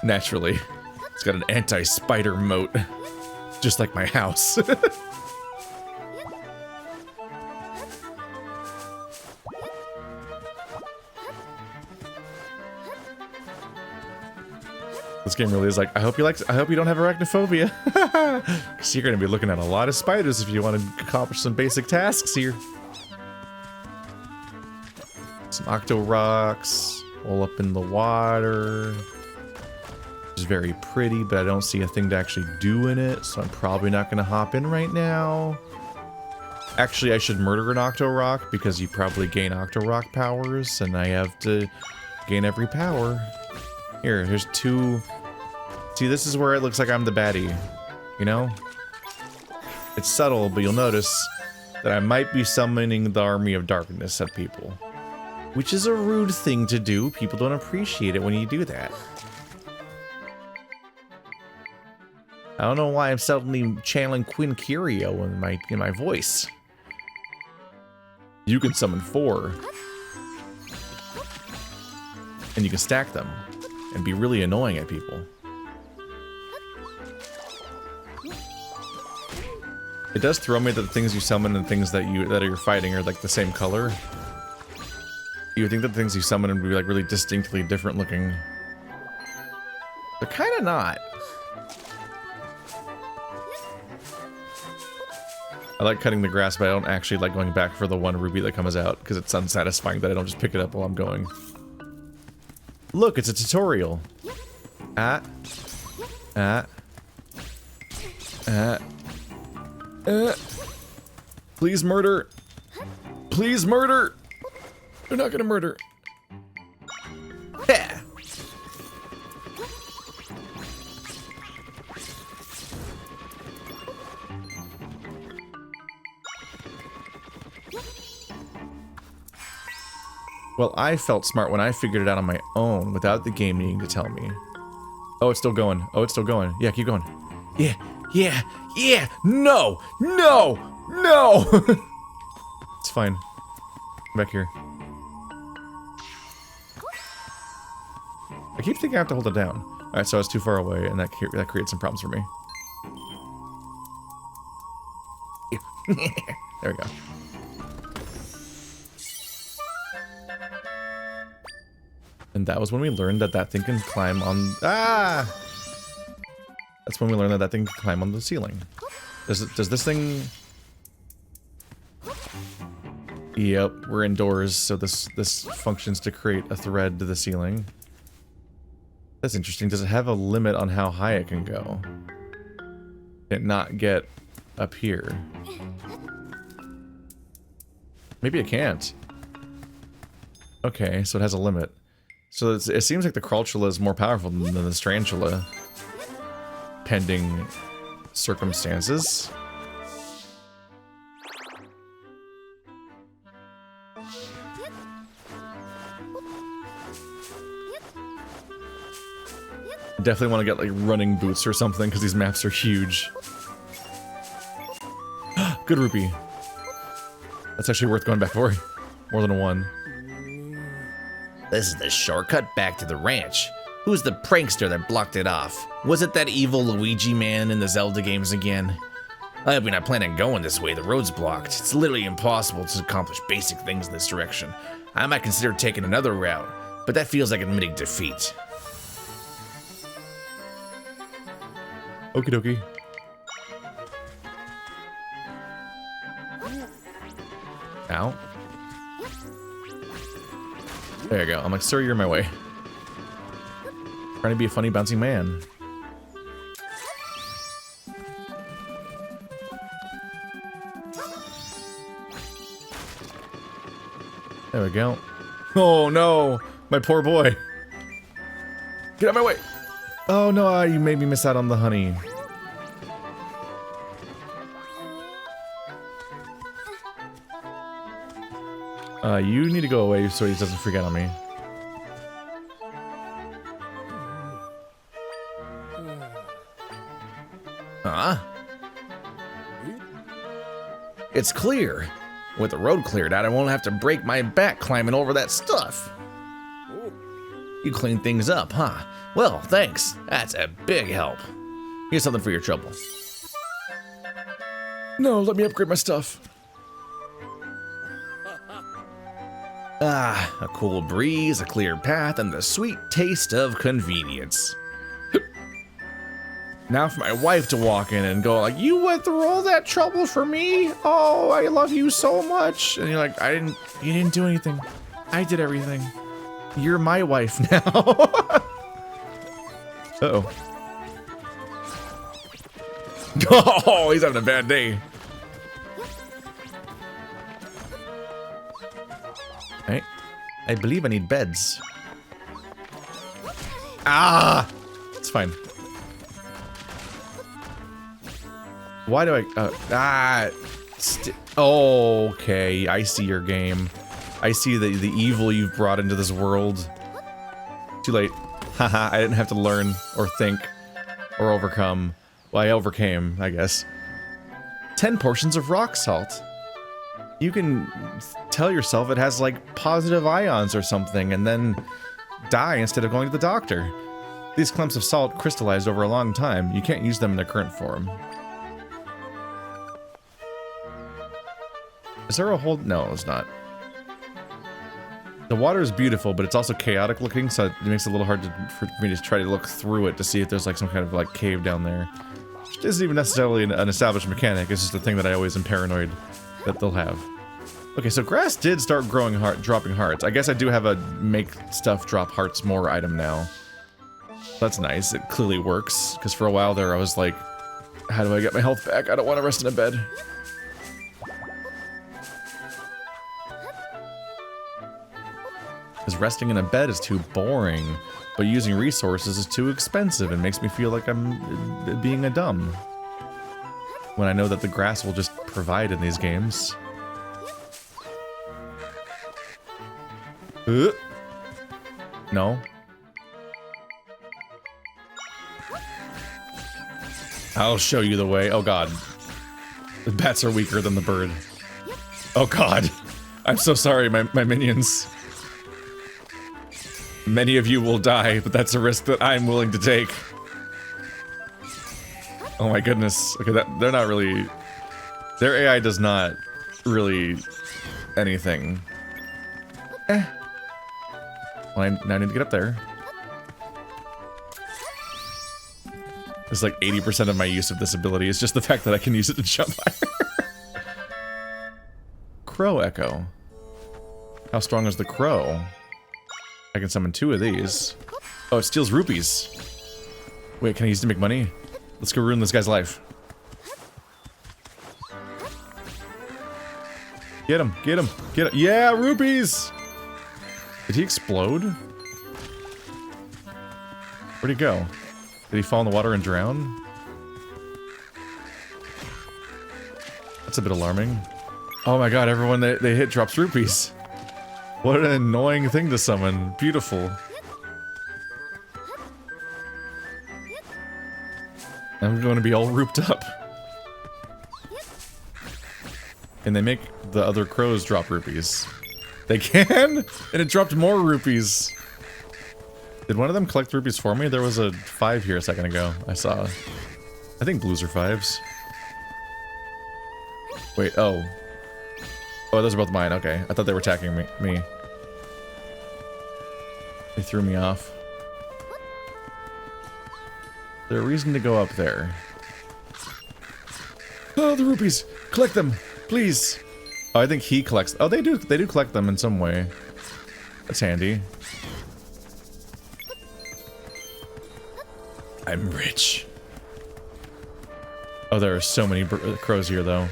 Naturally, it's got an anti-spider moat, just like my house. This game really is like, I hope you don't have arachnophobia. Because you're gonna be looking at a lot of spiders if you want to accomplish some basic tasks here. Some octo rocks, all up in the water. It's very pretty, but I don't see a thing to actually do in it, so I'm probably not gonna hop in right now. Actually, I should murder an octo rock because you probably gain octo rock powers, and I have to gain every power. Here's two. See, this is where it looks like I'm the baddie, you know? It's subtle, but you'll notice that I might be summoning the army of darkness at people. Which is a rude thing to do. People don't appreciate it when you do that. I don't know why I'm suddenly channeling Quinn Curio in my voice. You can summon 4. And you can stack them and be really annoying at people. It does throw me that the things you summon and things that you're fighting are like the same color. You would think that the things you summon would be like really distinctly different looking. They're kind of not. I like cutting the grass, but I don't actually like going back for the 1 ruby that comes out because it's unsatisfying that I don't just pick it up while I'm going. Look, it's a tutorial. Please murder. Please murder. You're not gonna murder. Yeah. Well, I felt smart when I figured it out on my own without the game needing to tell me. Oh, it's still going. Oh, it's still going. Yeah, keep going. Yeah, yeah, yeah! No! No! No! It's fine. Come back here. I keep thinking I have to hold it down. Alright, so I was too far away, and that creates some problems for me. There we go. And that was when we learned that that thing can climb on... Ah! That's when we learned that that thing can climb on the ceiling. Does this thing... Yep, we're indoors, so this functions to create a thread to the ceiling. That's interesting. Does it have a limit on how high it can go? Can it not get up here? Maybe it can't. Okay, so it has a limit. So it seems like the Crawltula is more powerful than the Strantula. Pending circumstances. Definitely want to get like running boots or something because these maps are huge. Good rupee. That's actually worth going back for. More than a one. This is the shortcut back to the ranch. Who's the prankster that blocked it off? Was it that evil Luigi man in the Zelda games again? I hope you're not planning on going this way. The road's blocked. It's literally impossible to accomplish basic things in this direction. I might consider taking another route, but that feels like admitting defeat. Okie dokie. Ow. There you go. I'm like, sir, you're in my way. Trying to be a funny bouncing man. There we go. Oh no! My poor boy. Get out of my way! Oh no, you made me miss out on the honey. You need to go away so he doesn't freak out on me. Huh? It's clear. With the road cleared out, I won't have to break my back climbing over that stuff. You cleaned things up, huh? Well, thanks. That's a big help. Here's something for your trouble. No, let me upgrade my stuff. Ah, a cool breeze, a clear path, and the sweet taste of convenience. Now for my wife to walk in and go like, you went through all that trouble for me? Oh, I love you so much. And you're like, you didn't do anything. I did everything. You're my wife now. Uh-oh. Oh, he's having a bad day. Right. I believe I need beds. Ah! It's fine. Why do I... okay, I see your game. I see the evil you've brought into this world. Too late. Haha, I didn't have to learn, or think, or overcome. Well, I overcame, I guess. 10 portions of rock salt. You can tell yourself it has, like, positive ions or something, and then die instead of going to the doctor. These clumps of salt crystallized over a long time. You can't use them in their current form. Is there a hole? No, it's not. The water is beautiful, but it's also chaotic looking, so it makes it a little hard for me to try to look through it to see if there's like some kind of like cave down there. Which isn't even necessarily an established mechanic, it's just a thing that I always am paranoid that they'll have. Okay, so grass did start growing dropping hearts. I guess I do have a make stuff drop hearts more item now. That's nice, it clearly works, because for a while there I was like, how do I get my health back? I don't want to rest in a bed. Because resting in a bed is too boring, but using resources is too expensive and makes me feel like I'm being a dumb. When I know that the grass will just provide in these games. No. I'll show you the way. Oh god. The bats are weaker than the bird. Oh god. I'm so sorry, my minions. Many of you will die, but that's a risk that I'm willing to take. Oh my goodness. Okay, they're not really Their AI does not really anything. Well, now I need to get up there. It's like 80% of my use of this ability is just the fact that I can use it to jump higher. Crow Echo. How strong is the crow? I can summon 2 of these. Oh, it steals rupees. Wait, can I use it to make money? Let's go ruin this guy's life. Get him, get him, get him. Yeah, rupees! Did he explode? Where'd he go? Did he fall in the water and drown? That's a bit alarming. Oh my god, everyone they hit drops rupees. What an annoying thing to summon. Beautiful. I'm going to be all rooped up. And they make the other crows drop rupees. They can? And it dropped more rupees. Did one of them collect rupees for me? There was a 5 here a second ago. I saw. I think blues are 5s. Wait, oh. Oh, those are both mine. Okay. I thought they were attacking me. They threw me off. Is there a reason to go up there? Oh, the rupees! Collect them! Please! Oh, I think he collects. Oh, they do collect them in some way. That's handy. I'm rich. Oh, there are so many crows here, though.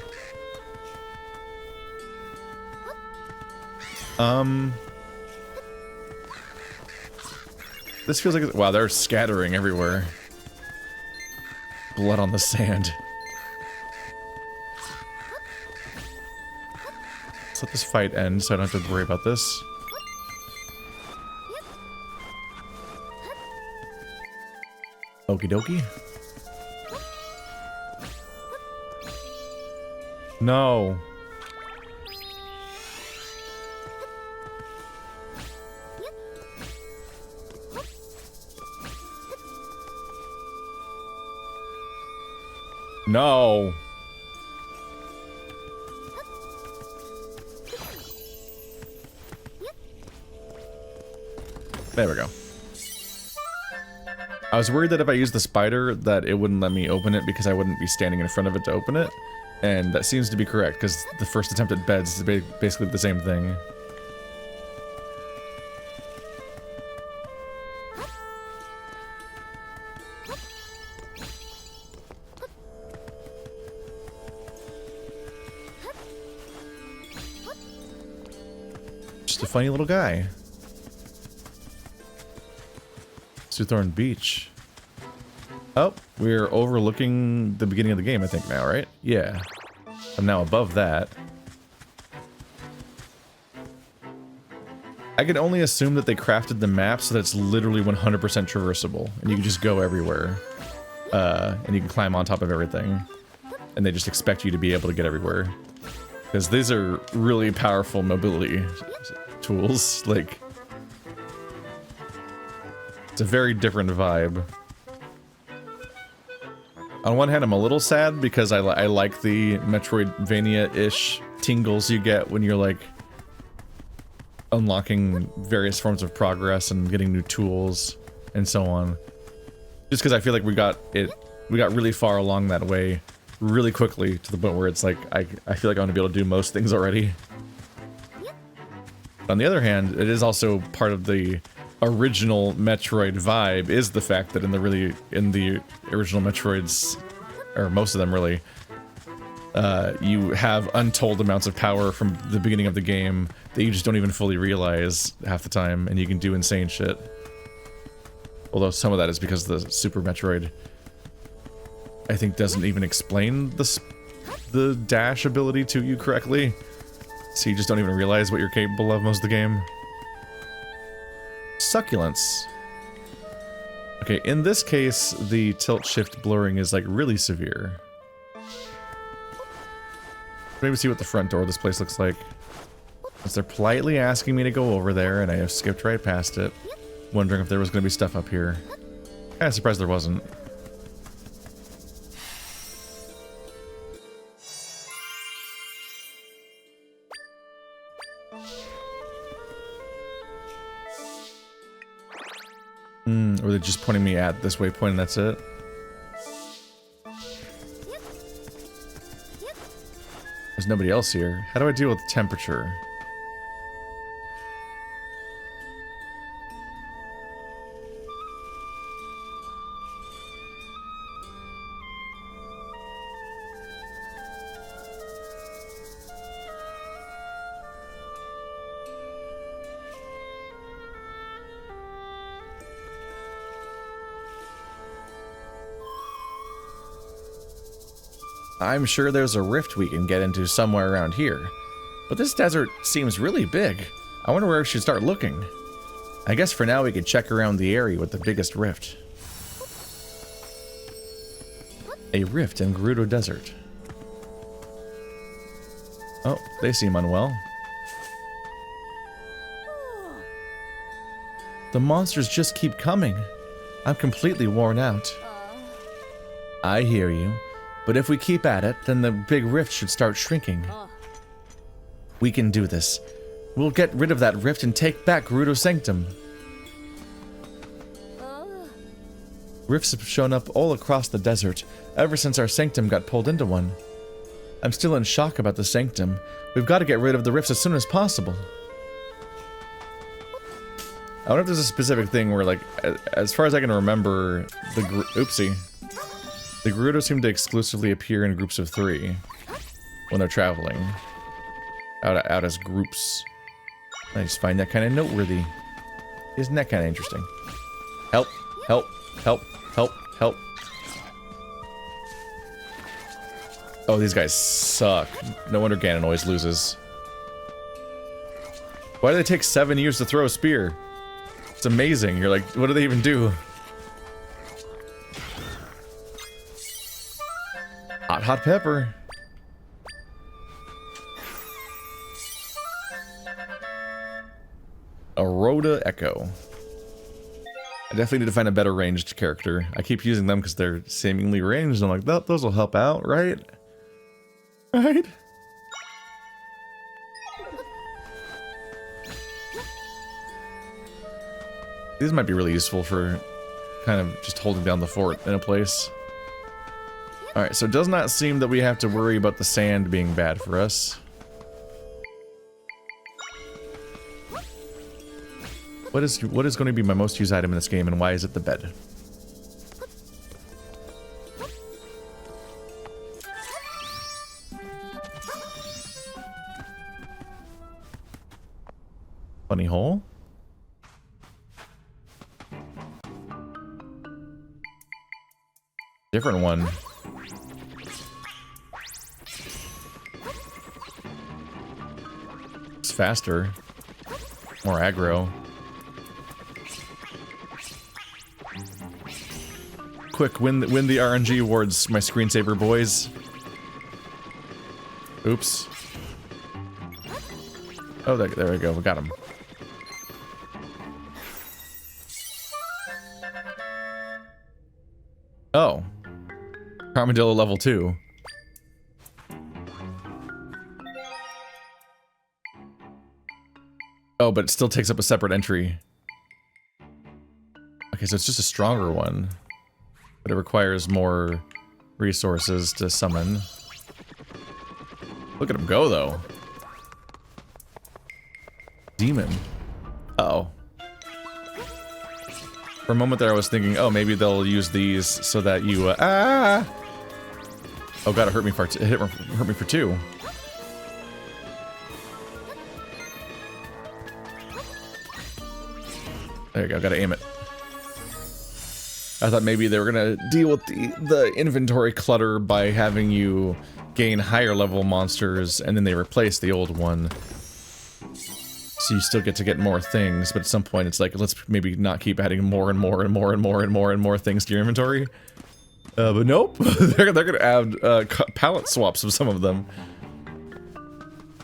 This feels like... Wow, they're scattering everywhere. Blood on the sand. Let's let this fight end so I don't have to worry about this. Okie dokie. No. No. There we go. I was worried that if I used the spider that it wouldn't let me open it because I wouldn't be standing in front of it to open it. And that seems to be correct because the first attempt at beds is basically the same thing. Just a funny little guy. Suthorn Beach. Oh, we're overlooking the beginning of the game, I think now, right? Yeah. I'm now above that. I can only assume that they crafted the map so that it's literally 100% traversable, and you can just go everywhere. And you can climb on top of everything. And they just expect you to be able to get everywhere. Because these are really powerful mobility tools, like... It's a very different vibe. On one hand, I'm a little sad because I like the Metroidvania-ish tingles you get when you're like unlocking various forms of progress and getting new tools and so on. Just because I feel like we got really far along that way really quickly to the point where it's like I feel like I want to be able to do most things already. On the other hand, it is also part of the original Metroid vibe is the fact that in the original Metroids, or most of them really, you have untold amounts of power from the beginning of the game that you just don't even fully realize half the time, and you can do insane shit. Although some of that is because the Super Metroid, I think, doesn't even explain the dash ability to you correctly, so you just don't even realize what you're capable of most of the game. Succulents. Okay, in this case, the tilt-shift blurring is like really severe. Maybe see what the front door of this place looks like. Since they're politely asking me to go over there, and I have skipped right past it, wondering if there was going to be stuff up here. Kinda surprised there wasn't. Or they're just pointing me at this waypoint and that's it? There's nobody else here. How do I deal with temperature? I'm sure there's a rift we can get into somewhere around here. But this desert seems really big. I wonder where we should start looking. I guess for now we could check around the area with the biggest rift. A rift in Gerudo Desert. Oh, they seem unwell. The monsters just keep coming. I'm completely worn out. I hear you. But if we keep at it, then the big rift should start shrinking. We can do this. We'll get rid of that rift and take back Gerudo Sanctum. Rifts have shown up all across the desert, ever since our sanctum got pulled into one. I'm still in shock about the sanctum. We've got to get rid of the rifts as soon as possible. I wonder if there's a specific thing where, like, as far as I can remember, oopsie. The Gerudo seem to exclusively appear in groups of 3 when they're traveling. Out as groups. I just find that kind of noteworthy. Isn't that kind of interesting? Help, help, help, help, help. Oh, these guys suck. No wonder Ganon always loses. Why do they take 7 years to throw a spear? It's amazing. You're like, what do they even do? Hot, hot pepper. A Rhoda Echo. I definitely need to find a better ranged character. I keep using them because they're seemingly ranged. I'm like, those will help out, right? Right? These might be really useful for kind of just holding down the fort in a place. Alright, so it does not seem that we have to worry about the sand being bad for us. What is going to be my most used item in this game, and why is it the bed? Funny hole? Different one. It's faster. More aggro. Quick, win the RNG awards, my screensaver boys. Oops. Oh, there we go. We got him. Oh. Armadillo level 2. Oh, but it still takes up a separate entry. Okay, so it's just a stronger one. But it requires more resources to summon. Look at him go, though. Demon. Uh-oh. For a moment there I was thinking, oh, maybe they'll use these so that you, Oh god, it hurt me for, hurt me for 2. There you go, gotta aim it. I thought maybe they were gonna deal with the inventory clutter by having you gain higher level monsters and then they replace the old one. So you still get to get more things, but at some point it's like, let's maybe not keep adding more and more and more and more and more and more things to your inventory. But nope, they're gonna add palette swaps of some of them.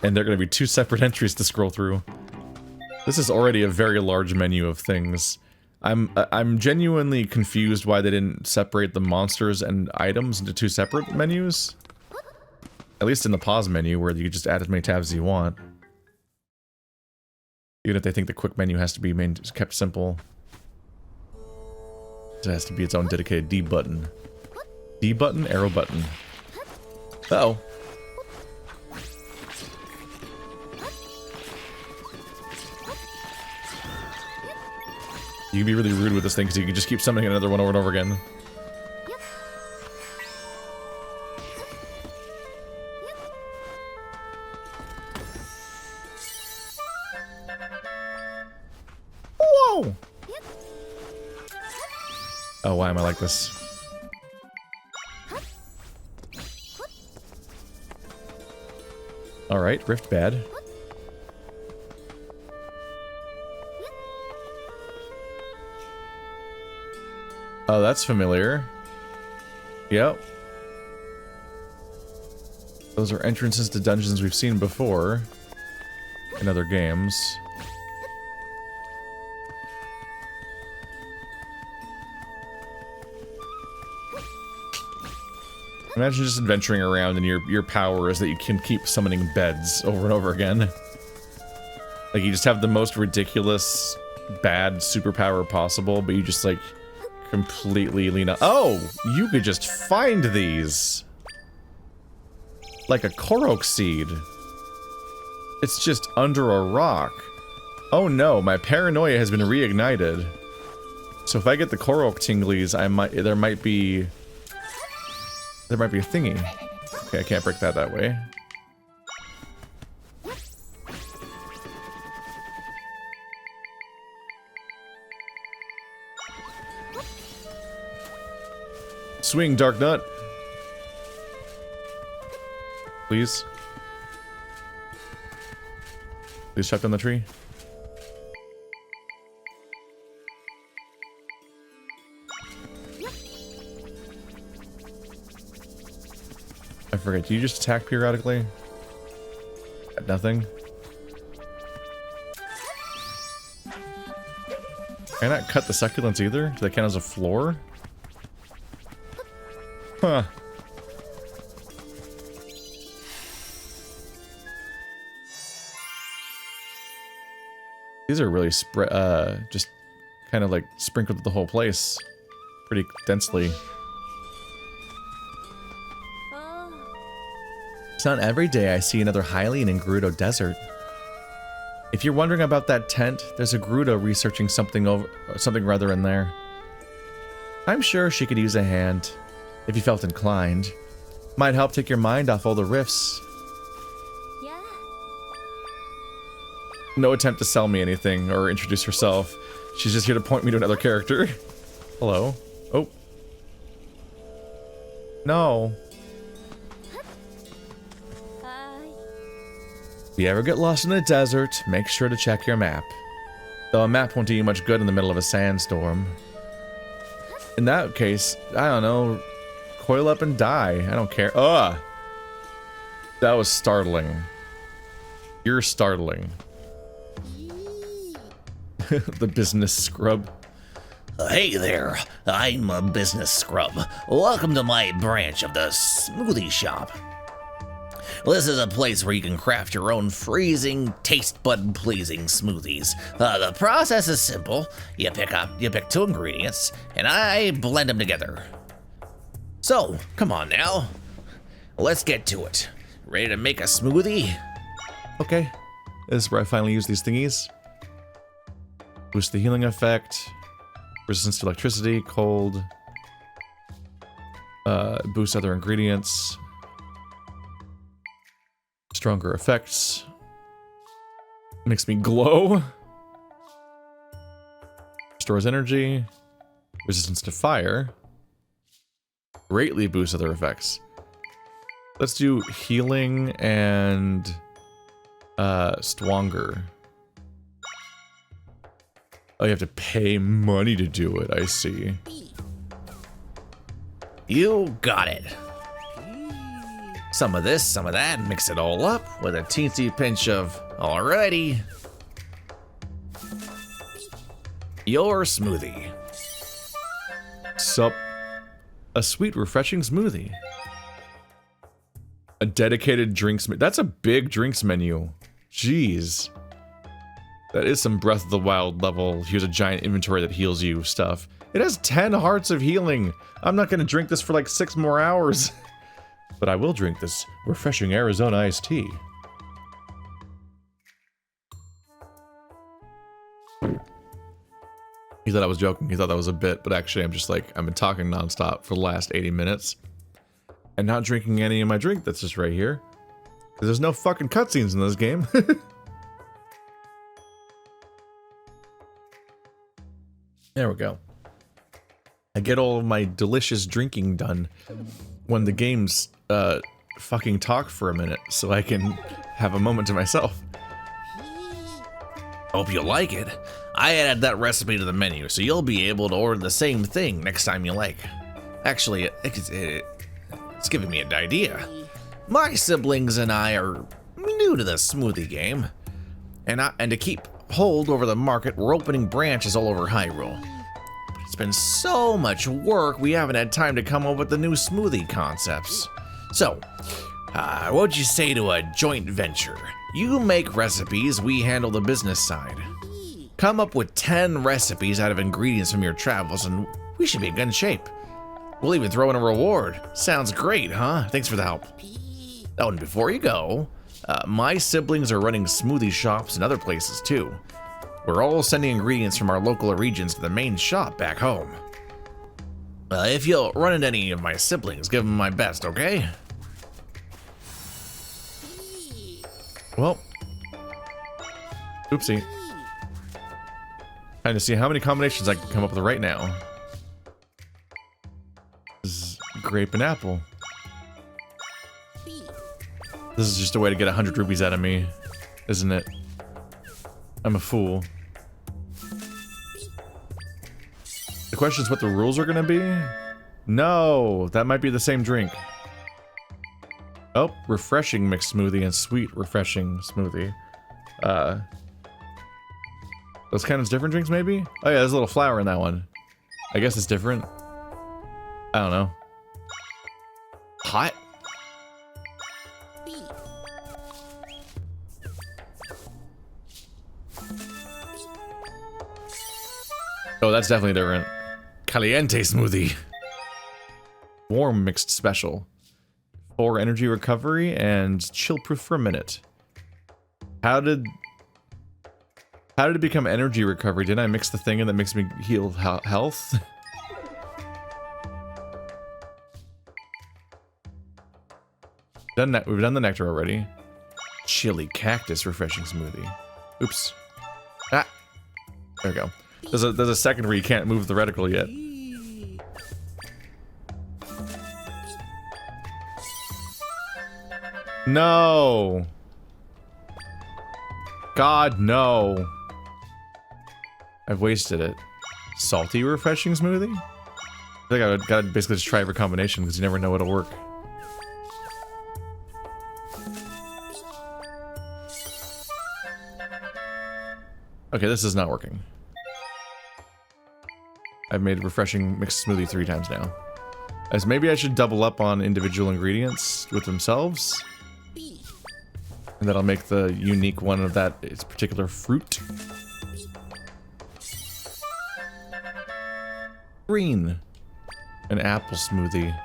And they're gonna be 2 separate entries to scroll through. This is already a very large menu of things. I'm genuinely confused why they didn't separate the monsters and items into 2 separate menus. At least in the pause menu, where you just add as many tabs as you want. Even if they think the quick menu has to be kept simple. It has to be its own dedicated D button. D button, arrow button. Uh-oh. You can be really rude with this thing because you can just keep summoning another one over and over again. Whoa! Oh, why am I like this? Alright, Rift bad. Oh, that's familiar. Yep. Those are entrances to dungeons we've seen before in other games. Imagine just adventuring around and your power is that you can keep summoning beds over and over again. Like, you just have the most ridiculous, bad superpower possible, but you just, like, completely lean up. Oh! You could just find these! Like a Korok seed. It's just under a rock. Oh no, my paranoia has been reignited. So if I get the Korok tinglies, there might be a thingy. Okay, I can't break that way. Swing, Dark Nut. Please. Please chop down the tree. I forget, do you just attack periodically? Nothing? Can I not cut the succulents either? Do they count as a floor? Huh. These are really just kind of like sprinkled the whole place pretty densely. It's not every day I see another Hylian in Gerudo Desert. If you're wondering about that tent, there's a Gerudo researching something rather in there. I'm sure she could use a hand, if you felt inclined. Might help take your mind off all the rifts. Yeah. No attempt to sell me anything or introduce herself. She's just here to point me to another character. Hello. Oh. No. If you ever get lost in the desert, make sure to check your map. Though a map won't do you much good in the middle of a sandstorm. In that case, I don't know, coil up and die. I don't care. Ugh! That was startling. You're startling. The business scrub. Hey there, I'm a business scrub. Welcome to my branch of the Smoothie Shop. This is a place where you can craft your own freezing, taste bud pleasing smoothies. The process is simple. You pick 2 ingredients, and I blend them together. So, come on now. Let's get to it. Ready to make a smoothie? Okay. This is where I finally use these thingies. Boost the healing effect. Resistance to electricity, cold. Boost other ingredients. Stronger effects. Makes me glow. Restores energy. Resistance to fire. Greatly boosts other effects. Let's do healing and stronger. Oh, you have to pay money to do it, I see. You got it. Some of this, some of that, mix it all up with a teensy pinch of alrighty. Your smoothie. Sup? A sweet, refreshing smoothie. A dedicated drinks menu. That's a big drinks menu. Jeez. That is some Breath of the Wild level. Here's a giant inventory that heals you stuff. It has 10 hearts of healing. I'm not gonna drink this for like 6 more hours. But I will drink this refreshing Arizona iced tea. He thought I was joking. He thought that was a bit, but actually I'm just like, I've been talking nonstop for the last 80 minutes. And not drinking any of my drink that's just right here. Because there's no fucking cutscenes in this game. There we go. I get all of my delicious drinking done when the games fucking talk for a minute, so I can have a moment to myself. Hope you like it. I added that recipe to the menu, so you'll be able to order the same thing next time you like. Actually, it's giving me an idea. My siblings and I are new to the smoothie game, and to keep hold over the market, we're opening branches all over Hyrule. It's been so much work, we haven't had time to come up with the new smoothie concepts. So, what'd you say to a joint venture? You make recipes, we handle the business side. Come up with 10 recipes out of ingredients from your travels, and we should be in good shape. We'll even throw in a reward. Sounds great, huh? Thanks for the help. Oh, and before you go, my siblings are running smoothie shops in other places too. We're all sending ingredients from our local regions to the main shop back home. If you'll run into any of my siblings, give them my best, okay? Well. Oopsie. Trying to see how many combinations I can come up with right now. This is grape and apple. This is just a way to get 100 rupees out of me, isn't it? I'm a fool. The question is what the rules are gonna be? No, that might be the same drink. Oh, refreshing mixed smoothie and sweet refreshing smoothie. Those kind of different drinks maybe? Oh yeah, there's a little flour in that one. I guess it's different. I don't know. Hot? Oh, that's definitely different. Caliente smoothie. Warm mixed special. 4 energy recovery and chill proof for a minute. How did it become energy recovery? Didn't I mix the thing in that makes me heal health? We've done the nectar already. Chili cactus refreshing smoothie. Oops. Ah. There we go. There's a second where you can't move the reticle yet. No. God, no. I've wasted it. Salty refreshing smoothie? I think I gotta basically just try every combination because you never know what'll work. Okay, this is not working. I've made refreshing mixed smoothie 3 times now. As maybe I should double up on individual ingredients with themselves. And then I'll make the unique one of that its particular fruit. Green. An apple smoothie.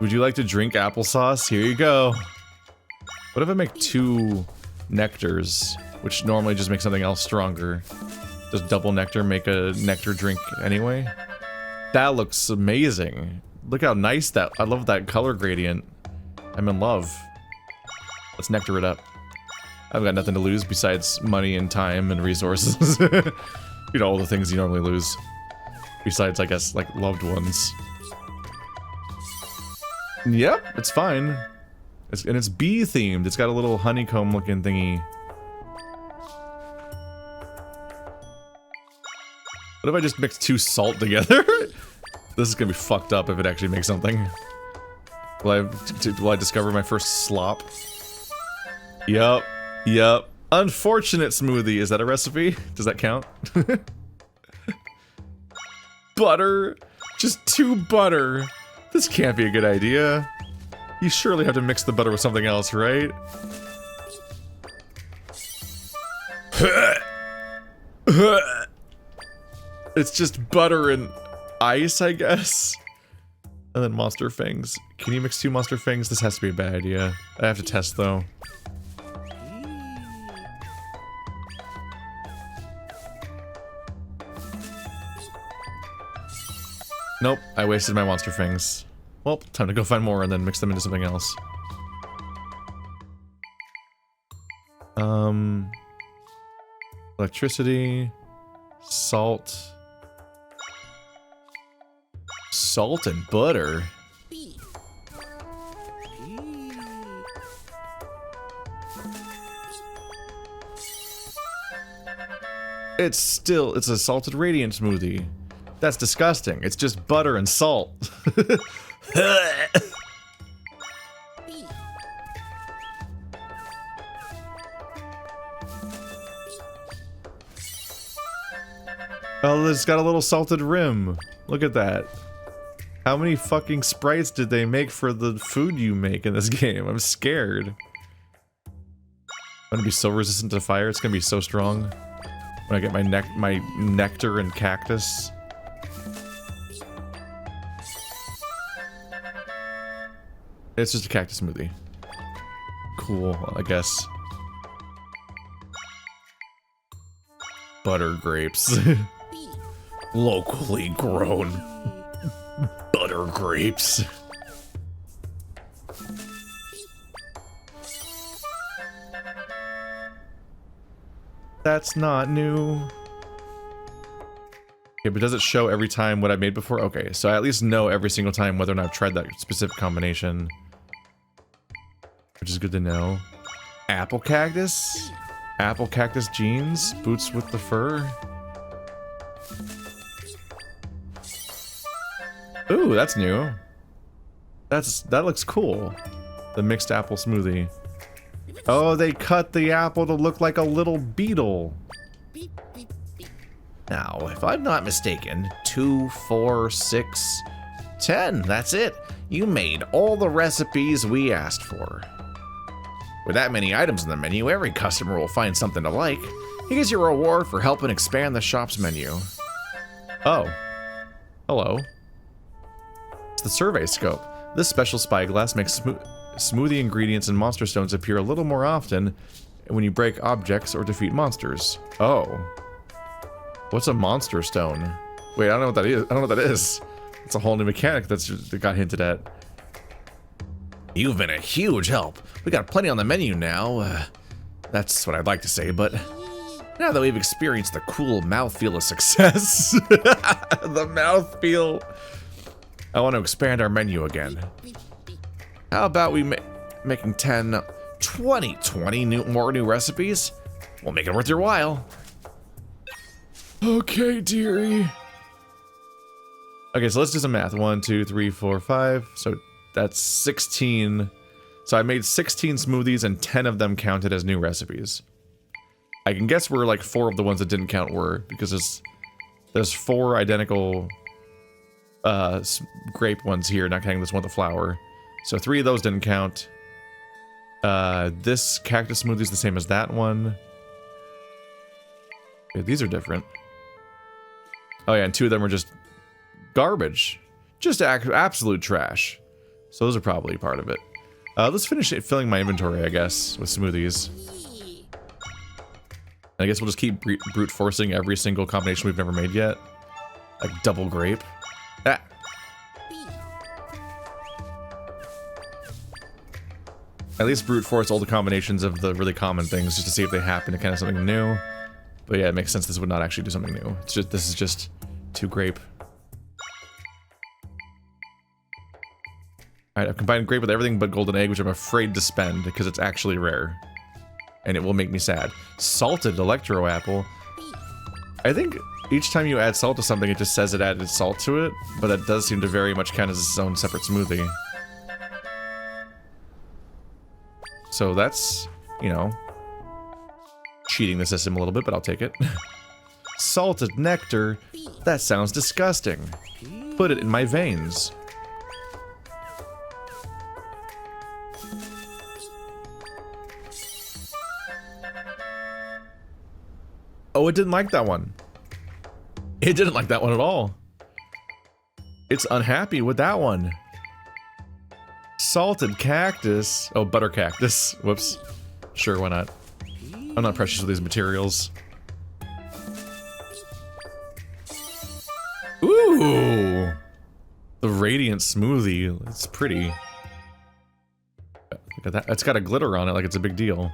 Would you like to drink applesauce? Here you go. What if I make 2 nectars, which normally just make something else stronger? Does double nectar make a nectar drink anyway? That looks amazing. Look how nice that, I love that color gradient. I'm in love. Let's nectar it up. I've got nothing to lose besides money and time and resources. You know, all the things you normally lose. Besides, I guess, like, loved ones. Yep, it's fine. And it's bee themed. It's got a little honeycomb looking thingy. What if I just mix 2 salt together? This is gonna be fucked up if it actually makes something. Will I discover my first slop? Yup. Yup. Unfortunate smoothie. Is that a recipe? Does that count? Butter. Just 2 butter. This can't be a good idea. You surely have to mix the butter with something else, right? It's just butter and ice, I guess. And then monster fangs. Can you mix 2 monster fangs? This has to be a bad idea. I have to test though. Nope, I wasted my monster fangs. Well, time to go find more and then mix them into something else. Electricity, salt, salt and butter. It's a salted radiant smoothie. That's disgusting. It's just butter and salt. Oh, it's got a little salted rim. Look at that. How many fucking sprites did they make for the food you make in this game? I'm scared. I'm gonna be so resistant to fire. It's gonna be so strong when I get my nectar and cactus. It's just a cactus smoothie. Cool, I guess. Butter grapes. Locally grown butter grapes. That's not new. Okay, but does it show every time what I made before? Okay, so I at least know every single time whether or not I've tried that specific combination. Which is good to know. Apple cactus? Apple cactus jeans? Boots with the fur? Ooh, that's new. That looks cool. The mixed apple smoothie. Oh, they cut the apple to look like a little beetle. Now, if I'm not mistaken, 2, 4, 6, 10, that's it. You made all the recipes we asked for. With that many items in the menu, every customer will find something to like. Here's your reward for helping expand the shop's menu. Oh. Hello. It's the survey scope. This special spyglass makes smoothie ingredients and monster stones appear a little more often when you break objects or defeat monsters. Oh. What's a monster stone? Wait, I don't know what that is. I don't know what that is. It's a whole new mechanic that got hinted at. You've been a huge help. We got plenty on the menu now. That's what I'd like to say, but now that we've experienced the cool mouthfeel of success, the mouthfeel, I want to expand our menu again. How about we making 10, 20 more new recipes? We'll make it worth your while. Okay, dearie. Okay, so let's do some math. 1, 2, 3, 4, 5. So that's 16. So I made 16 smoothies and 10 of them counted as new recipes. I can guess where like 4 of the ones that didn't count were, because there's 4 identical grape ones here, not counting this one with the flower. So 3 of those didn't count. This cactus smoothie is the same as that one. Okay, these are different. Oh yeah, and 2 of them are just garbage. Just absolute trash. So those are probably part of it. Let's finish filling my inventory, I guess, with smoothies. And I guess we'll just keep brute forcing every single combination we've never made yet. Like double grape. Ah. At least brute force all the combinations of the really common things just to see if they happen to kind of something new. But yeah, it makes sense this would not actually do something new. It's just, this is just 2 grape. Alright, I've combined grape with everything but golden egg, which I'm afraid to spend because it's actually rare. And it will make me sad. Salted electro apple. I think each time you add salt to something, it just says it added salt to it, but that does seem to very much count as its own separate smoothie. So that's, you know, cheating the system a little bit, but I'll take it. Salted nectar? That sounds disgusting. Put it in my veins. Oh, it didn't like that one. It didn't like that one at all. It's unhappy with that one. Salted cactus. Oh, butter cactus. Whoops. Sure, why not? I'm not precious with these materials. Ooh! The radiant smoothie. It's pretty. Look at that. It's got a glitter on it like it's a big deal.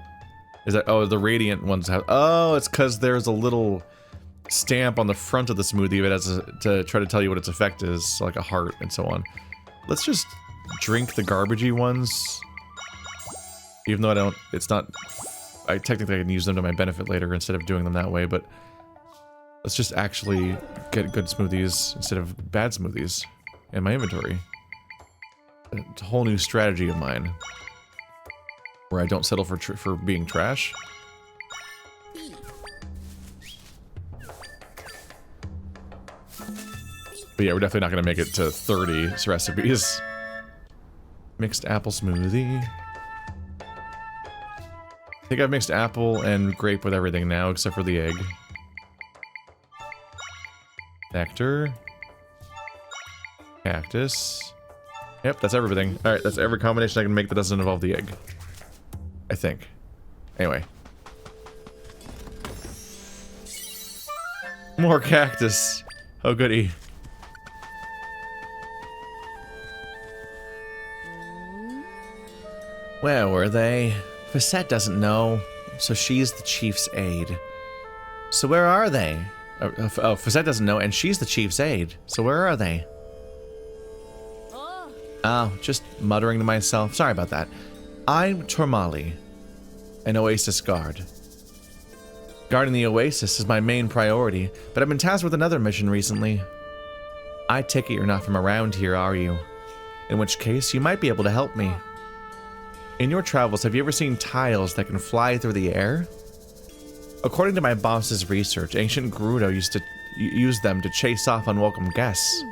Is that... Oh, the radiant ones have... Oh, it's because there's a little stamp on the front of the smoothie that has to try to tell you what its effect is. So like a heart and so on. Let's just drink the garbagey ones. Even though I don't... It's not... I technically can use them to my benefit later instead of doing them that way, but... Let's just actually get good smoothies instead of bad smoothies in my inventory. It's a whole new strategy of mine. Where I don't settle for being trash. But yeah, we're definitely not going to make it to 30 recipes. Mixed apple smoothie. I think I've mixed apple and grape with everything now, except for the egg. Nectar. Cactus. Yep, that's everything. Alright, that's every combination I can make that doesn't involve the egg. I think. Anyway. More cactus. Oh goody. Where were they? Facette doesn't know, so she's the chief's aide. So where are they? Oh, Facette doesn't know, and she's the chief's aide. So where are they? Oh, just muttering to myself. Sorry about that. I'm Tormali, an Oasis guard. Guarding the Oasis is my main priority, but I've been tasked with another mission recently. I take it you're not from around here, are you? In which case, you might be able to help me. In your travels, have you ever seen tiles that can fly through the air? According to my boss's research, ancient Gerudo used to use them to chase off unwelcome guests.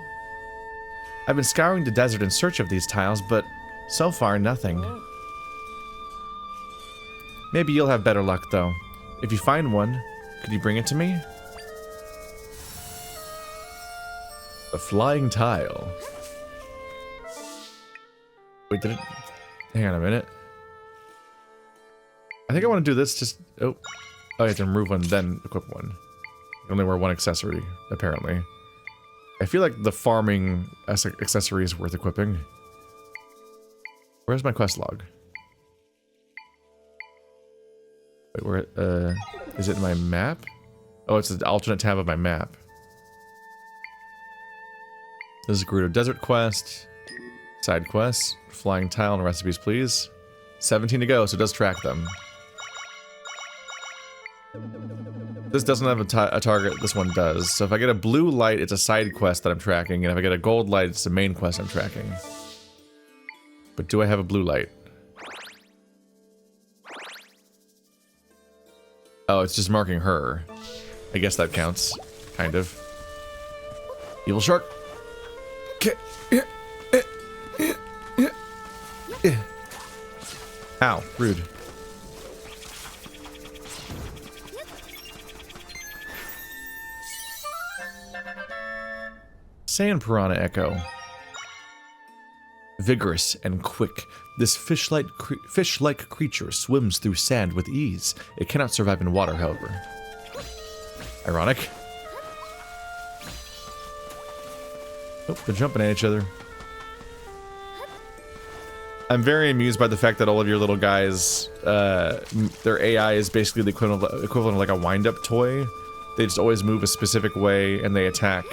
I've been scouring the desert in search of these tiles, but so far, nothing. Maybe you'll have better luck, though. If you find one, could you bring it to me? A flying tile. Wait, did it... Hang on a minute. I think I want to do this just... Oh, you have to remove one, then equip one. You only wear one accessory, apparently. I feel like the farming accessory is worth equipping. Where's my quest log? Wait, where... is it in my map? Oh, it's the alternate tab of my map. This is Gerudo Desert Quest. Side quests. Flying tile and recipes, please. 17 to go, so it does track them. This doesn't have a target, this one does. So if I get a blue light, it's a side quest that I'm tracking, and if I get a gold light, it's the main quest I'm tracking. But do I have a blue light? Oh, it's just marking her. I guess that counts. Kind of. Evil shark. Ow, rude. Sand Piranha Echo. Vigorous and quick, this fish-like creature swims through sand with ease. It cannot survive in water, however. Ironic. Oh, they're jumping at each other. I'm very amused by the fact that all of your little guys, their AI is basically the equivalent of like a wind-up toy. They just always move a specific way, and they attack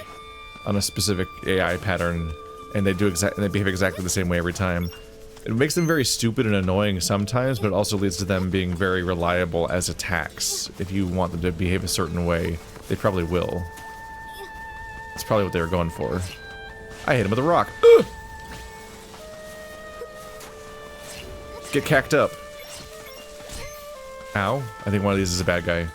on a specific AI pattern, and they behave exactly the same way every time. It makes them very stupid and annoying sometimes, but it also leads to them being very reliable as attacks. If you want them to behave a certain way, they probably will. That's probably what they were going for. I hit him with a rock. Ugh! Get cacked up. Ow. I think one of these is a bad guy.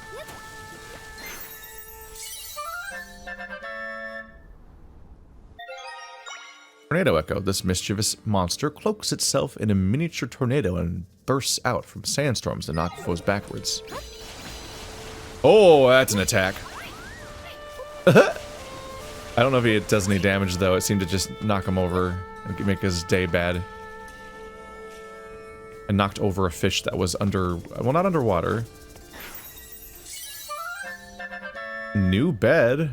Tornado Echo. This mischievous monster cloaks itself in a miniature tornado and bursts out from sandstorms to knock foes backwards. Oh, that's an attack. I don't know if it does any damage, though. It seemed to just knock him over and make his day bad. I knocked over a fish that was under... Well, not underwater. New bed?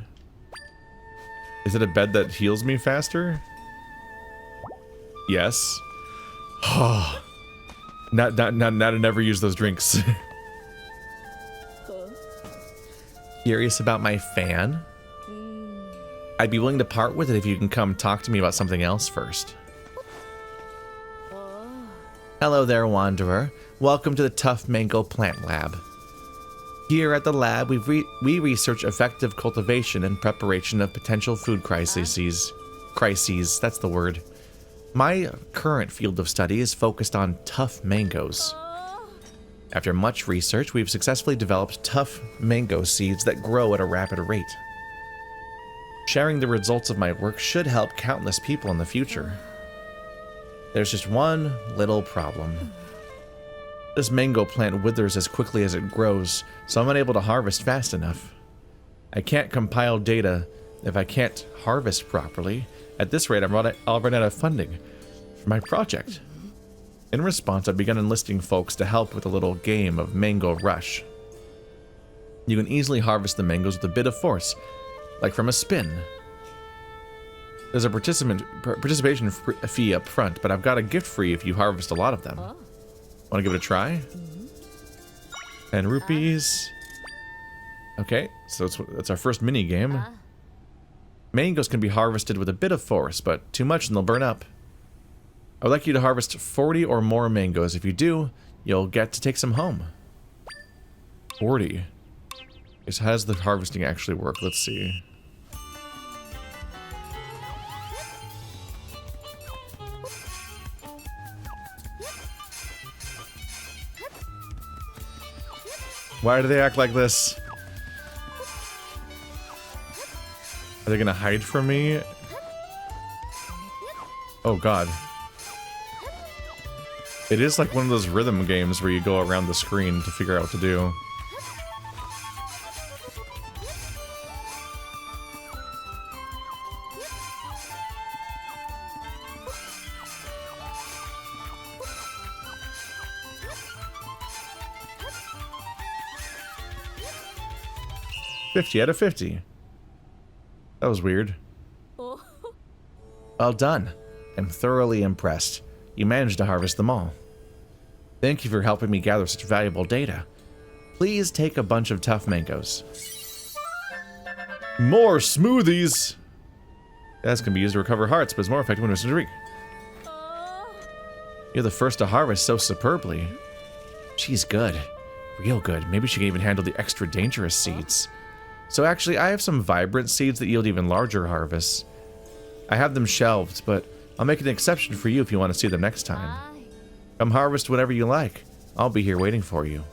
Is it a bed that heals me faster? Yes. Not to never use those drinks. Curious about my fan? I'd be willing to part with it if you can come talk to me about something else first. Hello there, Wanderer. Welcome to the Tough Mango Plant Lab. Here at the lab, we research effective cultivation and preparation of potential food crises. Crises, that's the word. My current field of study is focused on tough mangoes. After much research, we've successfully developed tough mango seeds that grow at a rapid rate. Sharing the results of my work should help countless people in the future. There's just one little problem. This mango plant withers as quickly as it grows, so I'm unable to harvest fast enough. I can't compile data if I can't harvest properly. At this rate, I'll run out of funding for my project. In response, I've begun enlisting folks to help with a little game of Mango Rush. You can easily harvest the mangoes with a bit of force, like from a spin. There's a participation fee up front, but I've got a gift for you if you harvest a lot of them. Want to give it a try? 10 rupees. Okay, so it's our first mini game. Mangoes can be harvested with a bit of force, but too much and they'll burn up. I would like you to harvest 40 or more mangoes. If you do, you'll get to take some home. 40. Okay, so how does the harvesting actually work? Let's see. Why do they act like this? Are they gonna hide from me? Oh god. It is like one of those rhythm games where you go around the screen to figure out what to do. $50 out of 50. That was weird. Well done. I'm thoroughly impressed. You managed to harvest them all. Thank you for helping me gather such valuable data. Please take a bunch of tough mangoes. More smoothies! That's can be used to recover hearts, but it's more effective when it's a drink. You're the first to harvest so superbly. She's good. Real good. Maybe she can even handle the extra dangerous seeds. So actually, I have some vibrant seeds that yield even larger harvests. I have them shelved, but I'll make an exception for you if you want to see them next time. Come harvest whatever you like. I'll be here waiting for you.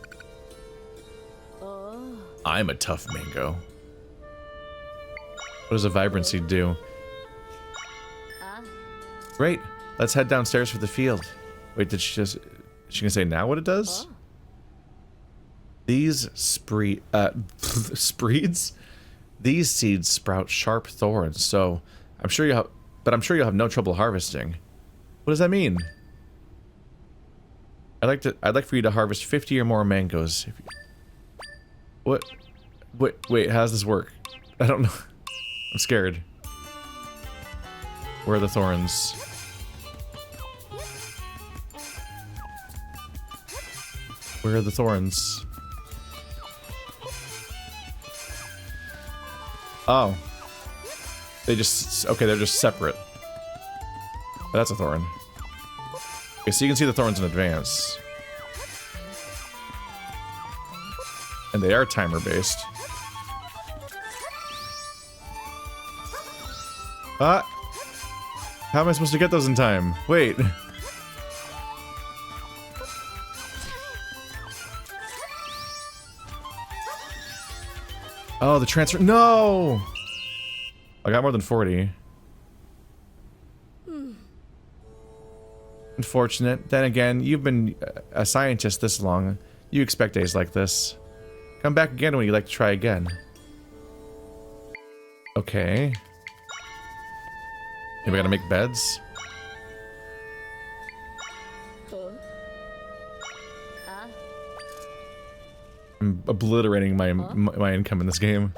I'm a tough mango. What does a vibrant seed do? Great. Let's head downstairs for the field. Wait, did she just... Is she gonna say now what it does? These spreads? These seeds sprout sharp thorns, so I'm sure you'll have no trouble harvesting. What does that mean? I'd like for you to harvest 50 or more mangoes. What? Wait, how does this work? I don't know. I'm scared. Where are the thorns? Where are the thorns? Oh. They're just separate. Oh, that's a thorn. Okay, so you can see the thorns in advance. And they are timer-based. Ah! How am I supposed to get those in time? Wait. Oh, the transfer. No! I got more than 40. Unfortunate. Then again, you've been a scientist this long. You expect days like this. Come back again when you'd like to try again. Okay. Maybe I gotta make beds? I'm obliterating my income in this game.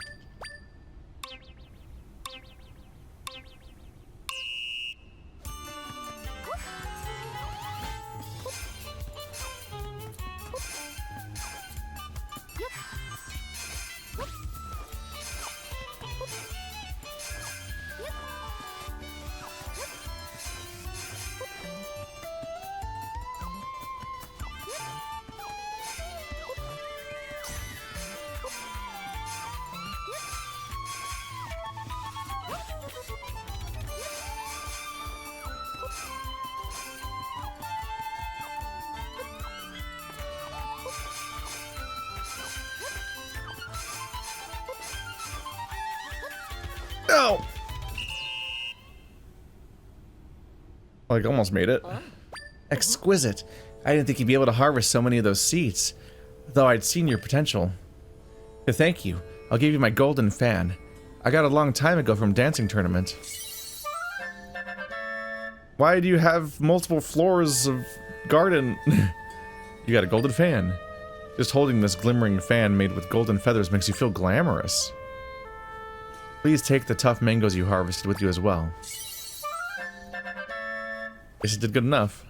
No! Like, almost made it. Exquisite. I didn't think you'd be able to harvest so many of those seeds, though I'd seen your potential. To thank you, I'll give you my golden fan. I got it a long time ago from dancing tournament. Why do you have multiple floors of garden? You got a golden fan. Just holding this glimmering fan made with golden feathers makes you feel glamorous. Please take the tough mangoes you harvested with you as well. Guess it did good enough.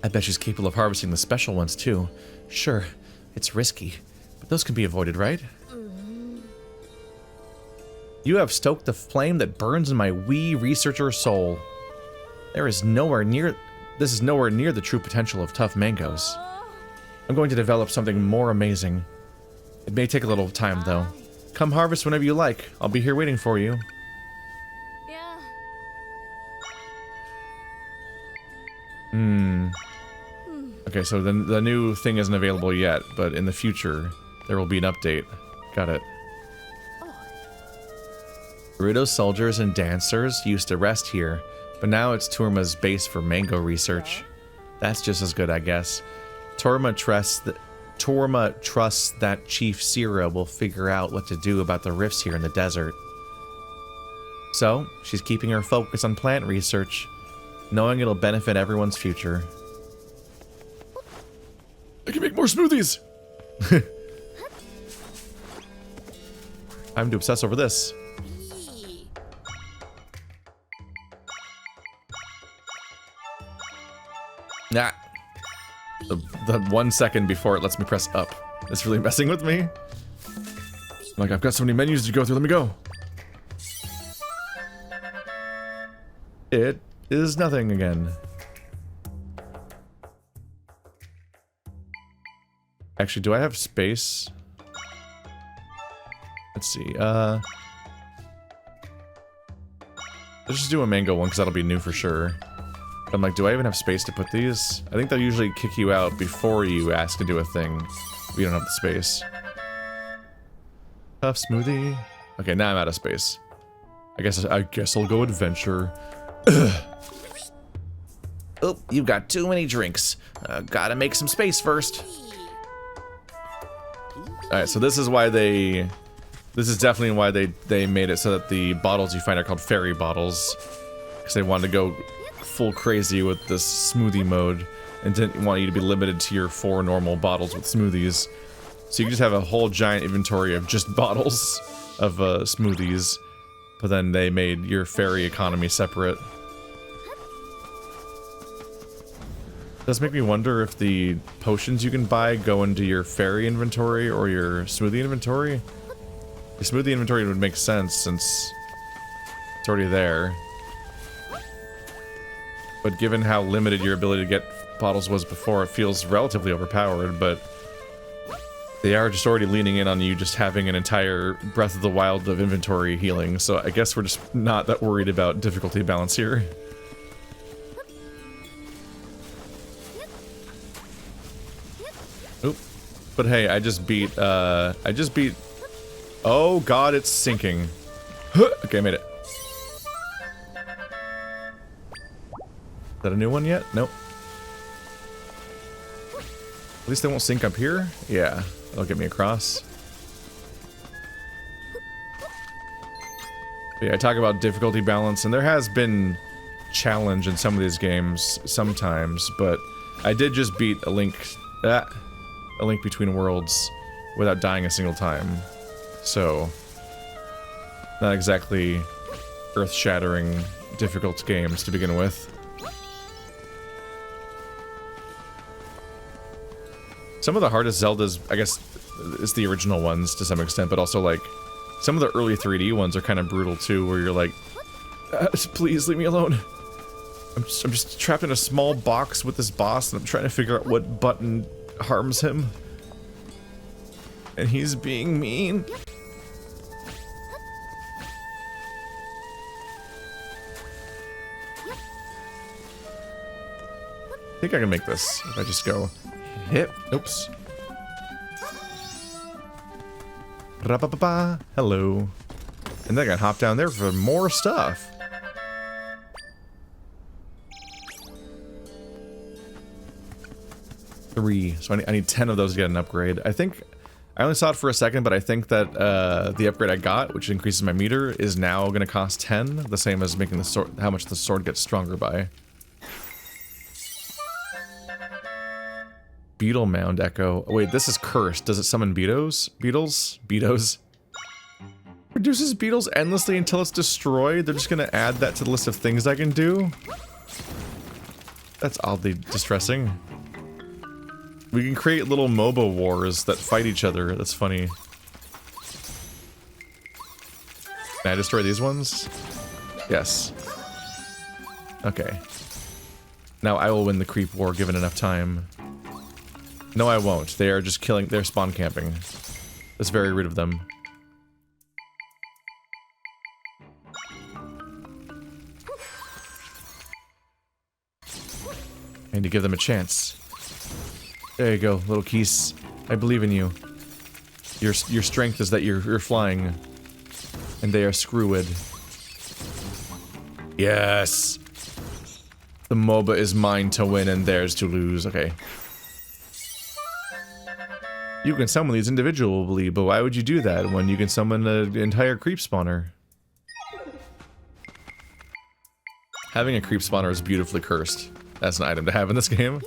I bet she's capable of harvesting the special ones too. Sure, it's risky, but those can be avoided, right? You have stoked the flame that burns in my wee researcher soul. This is nowhere near the true potential of tough mangoes. I'm going to develop something more amazing. It may take a little time though. Come harvest whenever you like. I'll be here waiting for you. Okay, so the new thing isn't available yet, but in the future, there will be an update. Got it. Gerudo's soldiers and dancers used to rest here, but now it's Turma's base for mango research. That's just as good, I guess. Turma trusts that Chief Sira will figure out what to do about the rifts here in the desert. So, she's keeping her focus on plant research, knowing it'll benefit everyone's future. I can make more smoothies! Time to obsess over this. Nah. The 1 second before it lets me press up. It's really messing with me. Like, I've got so many menus to go through, let me go. It is nothing again. Actually, do I have space? Let's see, let's just do a mango one, because that'll be new for sure. I'm like, do I even have space to put these? I think they'll usually kick you out before you ask to do a thing. We don't have the space. Tough smoothie. Okay, now I'm out of space. I guess I'll go adventure. Oh, you've got too many drinks. Gotta make some space first. Alright, so this is why they... This is definitely why they made it so that the bottles you find are called fairy bottles. Because they wanted to go full crazy with this smoothie mode and didn't want you to be limited to your 4 normal bottles with smoothies. So you can just have a whole giant inventory of just bottles of smoothies, but then they made your fairy economy separate. Does make me wonder if the potions you can buy go into your fairy inventory or your smoothie inventory. The smoothie inventory would make sense since it's already there. But given how limited your ability to get bottles was before, it feels relatively overpowered, but they are just already leaning in on you just having an entire Breath of the Wild of inventory healing, so I guess we're just not that worried about difficulty balance here. Oop. But hey, I just beat, oh god, it's sinking. Okay, I made it. Is that a new one yet? Nope. At least they won't sink up here? Yeah. That'll get me across. But yeah, I talk about difficulty balance, and there has been challenge in some of these games sometimes, but I did just beat A Link Between Worlds without dying a single time. So, not exactly earth-shattering, difficult games to begin with. Some of the hardest Zeldas, I guess, is the original ones to some extent, but also, like, some of the early 3D ones are kind of brutal too, where you're like, please leave me alone. I'm just trapped in a small box with this boss, and I'm trying to figure out what button harms him. And he's being mean. I think I can make this if I just go hit. Oops. Ra-ba-ba-ba. Hello. And then I can hop down there for more stuff. Three. So I need 10 of those to get an upgrade. I think I only saw it for a second, but I think that the upgrade I got, which increases my meter, is now going to cost 10, the same as making the sword, how much the sword gets stronger by. Beetle Mound Echo. Oh, wait, this is cursed. Does it summon beetles? Beetles? Reduces beetles endlessly until it's destroyed? They're just gonna add that to the list of things I can do? That's oddly distressing. We can create little MOBA wars that fight each other. That's funny. Can I destroy these ones? Yes. Okay. Now I will win the creep war given enough time. No, I won't. They are just killing. They're spawn camping. That's very rude of them. I need to give them a chance. There you go, little Keese. I believe in you. Your strength is that you're flying, and they are screwed. Yes. The MOBA is mine to win and theirs to lose. Okay. You can summon these individually, but why would you do that when you can summon an entire creep spawner? Having a creep spawner is beautifully cursed. That's an item to have in this game.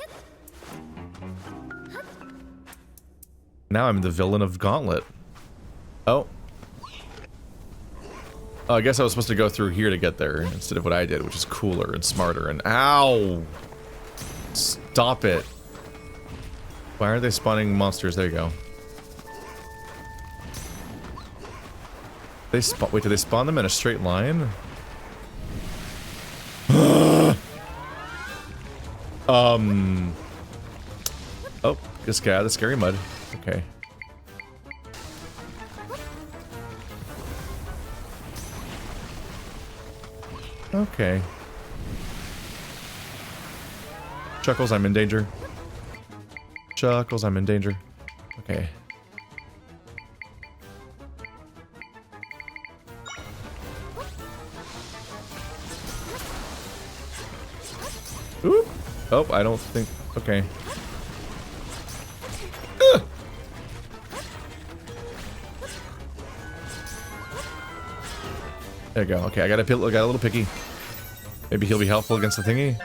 Now I'm the villain of Gauntlet. Oh. Oh, I guess I was supposed to go through here to get there instead of what I did, which is cooler and smarter and— ow! Stop it. Why are they spawning monsters? There you go. They wait, do they spawn them in a straight line? Oh, just get out of the scary mud. Okay. Okay. Chuckles, I'm in danger. Chuckles, I'm in danger. Okay. Oop! Oh, I don't think... okay. There you go. Okay, I got a little picky. Maybe he'll be helpful against the thingy.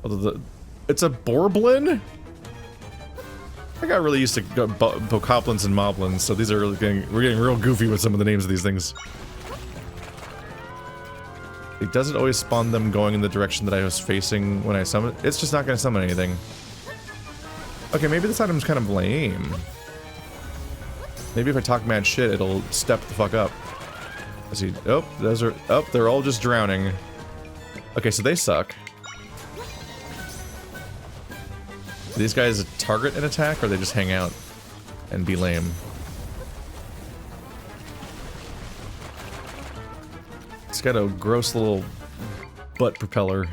Although it's a Borblin? I got really used to Bokoblins and Moblins, so these are really we're getting real goofy with some of the names of these things. It doesn't always spawn them going in the direction that I was facing when I summon. It's just not going to summon anything. Okay, maybe this item's kind of lame. Maybe if I talk mad shit, it'll step the fuck up. I see. Oh, those are. Oh, they're all just drowning. Okay, so they suck. Do these guys target an attack, or they just hang out and be lame? It's got a gross little butt propeller.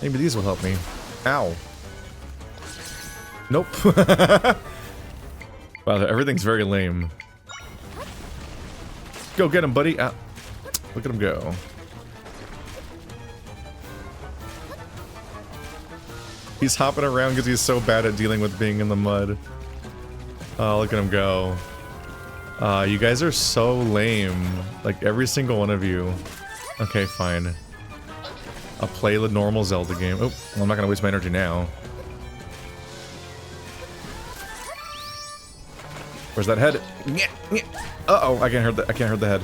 Maybe these will help me. Ow. Nope. Wow, everything's very lame. Go get him, buddy. Ah, look at him go. He's hopping around because he's so bad at dealing with being in the mud. Oh, look at him go. You guys are so lame. Like, every single one of you. Okay, fine. I'll play the normal Zelda game. Oh, well, I'm not gonna waste my energy now. Where's that head? Uh-oh, I can't hurt the head.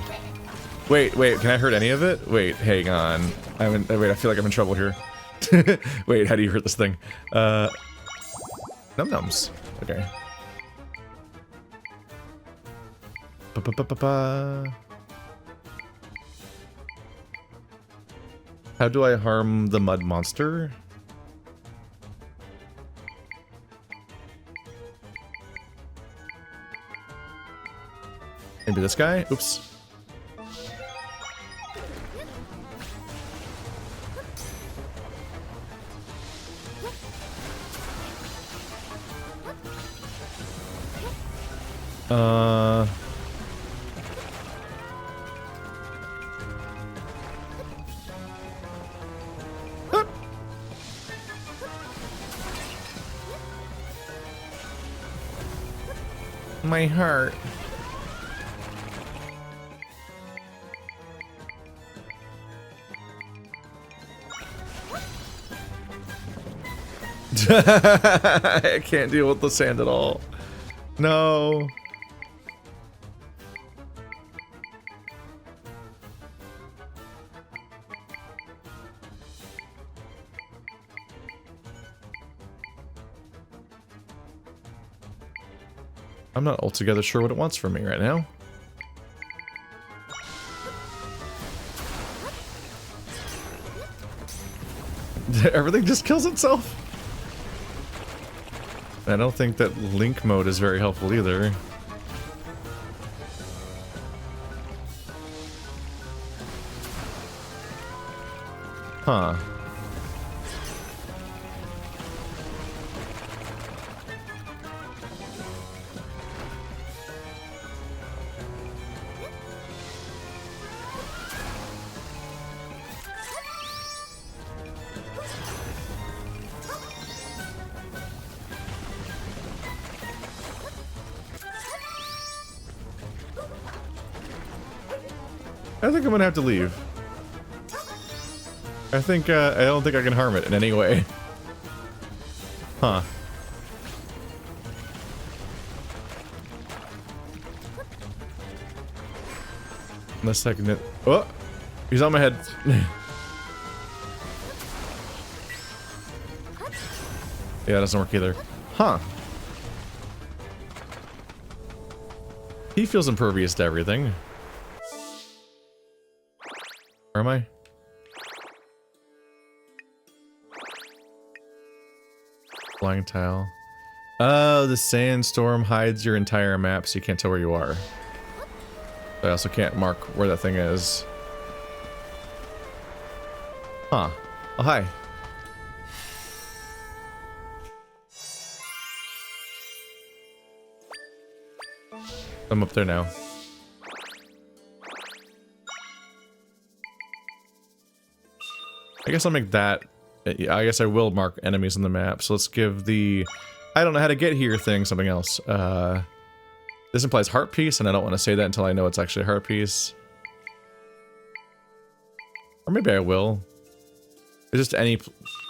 Wait, can I hurt any of it? Wait, hang on. Wait, I feel like I'm in trouble here. Wait, how do you hurt this thing? Num-nums. Okay. How do I harm the mud monster? Maybe this guy? Oops. My heart. I can't deal with the sand at all. No. I'm not altogether sure what it wants from me right now. Everything just kills itself? I don't think that Link mode is very helpful either. Huh. I think I'm gonna have to leave. I don't think I can harm it in any way. Huh. Unless I can... Oh! He's on my head. Yeah, it doesn't work either. Huh. He feels impervious to everything. Where am I? Flying tile. Oh, the sandstorm hides your entire map, so you can't tell where you are. I also can't mark where that thing is. Huh. Oh, hi. I'm up there now. I guess I'll make that. I guess I will mark enemies on the map. So let's give the I don't know how to get here thing something else. This implies heart piece, and I don't want to say that until I know it's actually a heart piece. Or maybe I will. It's just any...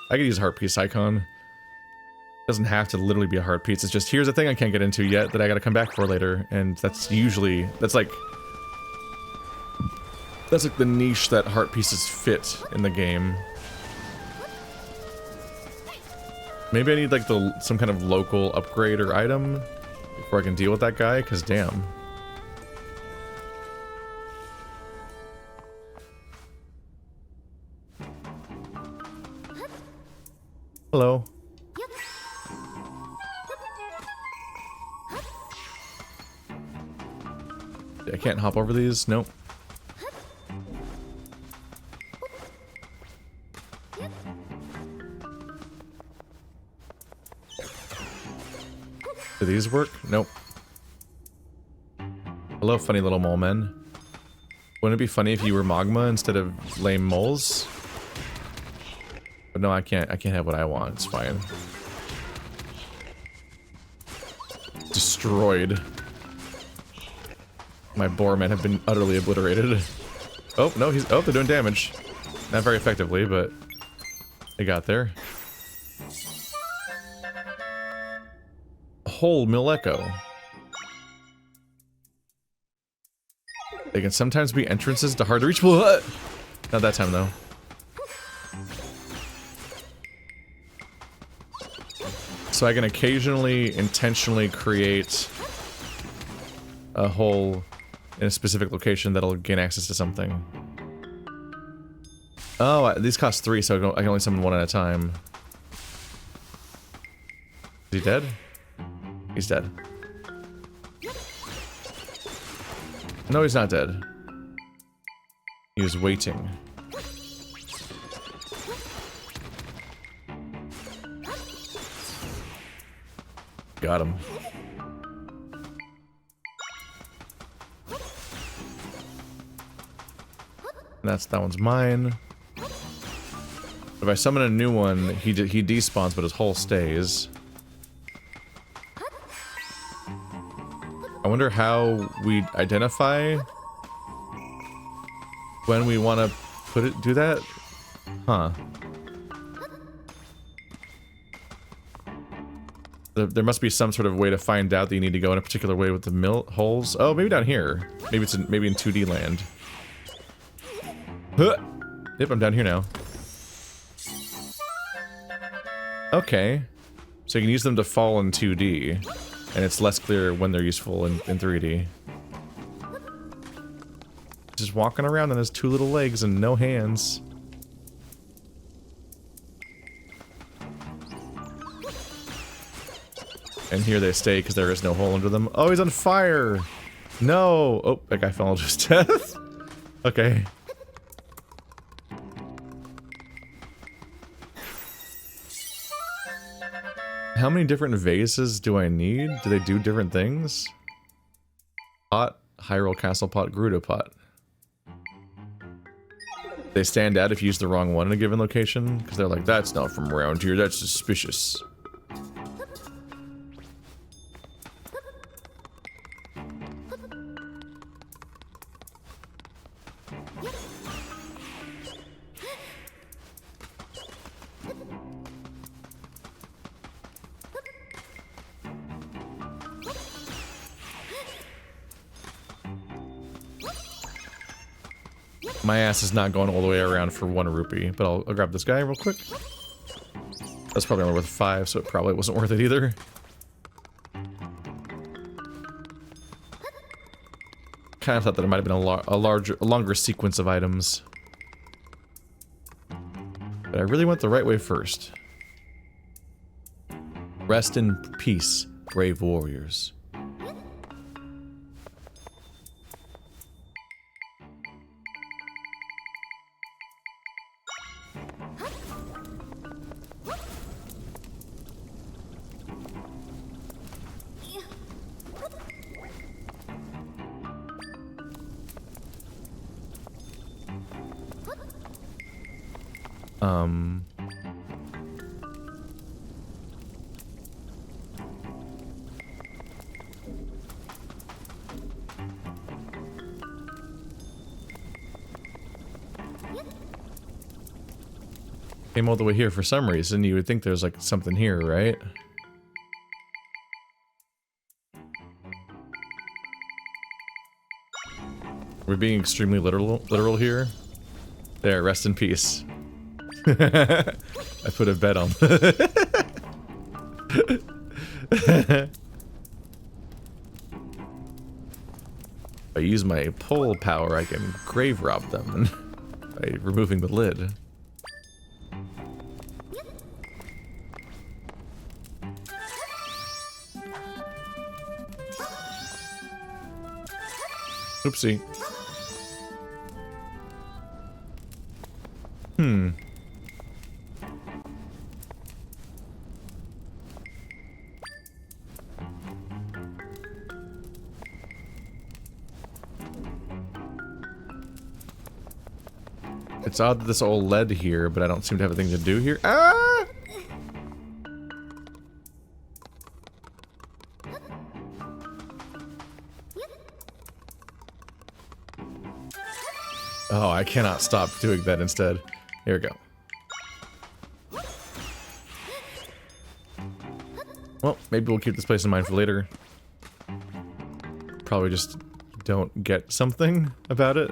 I could use a heart piece icon. It doesn't have to literally be a heart piece. It's just, here's a thing I can't get into yet that I gotta come back for later. And that's usually... That's like the niche that heart pieces fit in the game. Maybe I need like some kind of local upgrade or item before I can deal with that guy, because damn. Hello. I can't hop over these? Nope. Do these work? Nope. Hello, funny little mole men. Wouldn't it be funny if you were magma instead of lame moles? Would But no, I can't have what I want. It's fine. Destroyed. My boar men have been utterly obliterated. Oh, no, they're doing damage. Not very effectively, but they got there. Whole mill echo. They can sometimes be entrances to hard to reach. What? Not that time though. So I can occasionally intentionally create a hole in a specific location that'll gain access to something. Oh, these cost 3, so I can only summon 1 at a time. Is he dead? He's dead. No, he's not dead. He was waiting. Got him. That one's mine. If I summon a new one, he despawns, but his hull stays. I wonder how we identify when we want to do that? Huh. There must be some sort of way to find out that you need to go in a particular way with the mill holes. Oh, maybe down here. Maybe it's maybe in 2D land. Huh. Yep, I'm down here now. Okay. So you can use them to fall in 2D, and it's less clear when they're useful in 3D. Just walking around on his 2 little legs and no hands. And here they stay because there is no hole under them. Oh, he's on fire! No! Oh, that guy fell into his death. Okay. How many different vases do I need? Do they do different things? Pot, Hyrule Castle pot, Gerudo pot. They stand out if you use the wrong one in a given location, because they're like, that's not from around here, that's suspicious. My ass is not going all the way around for 1 rupee, but I'll grab this guy real quick. That's probably only worth 5, so it probably wasn't worth it either. Kind of thought that it might have been a longer sequence of items. But I really went the right way first. Rest in peace, brave warriors. Came all the way here for some reason. You would think there's like something here, right? We're being extremely literal here. There, rest in peace. I put a bet on. If I use my pole power, I can grave rob them by removing the lid. Oopsie. It's odd that this all led here, but I don't seem to have anything to do here. Ah! Oh, I cannot stop doing that instead. Here we go. Well, maybe we'll keep this place in mind for later. Probably just don't get something about it.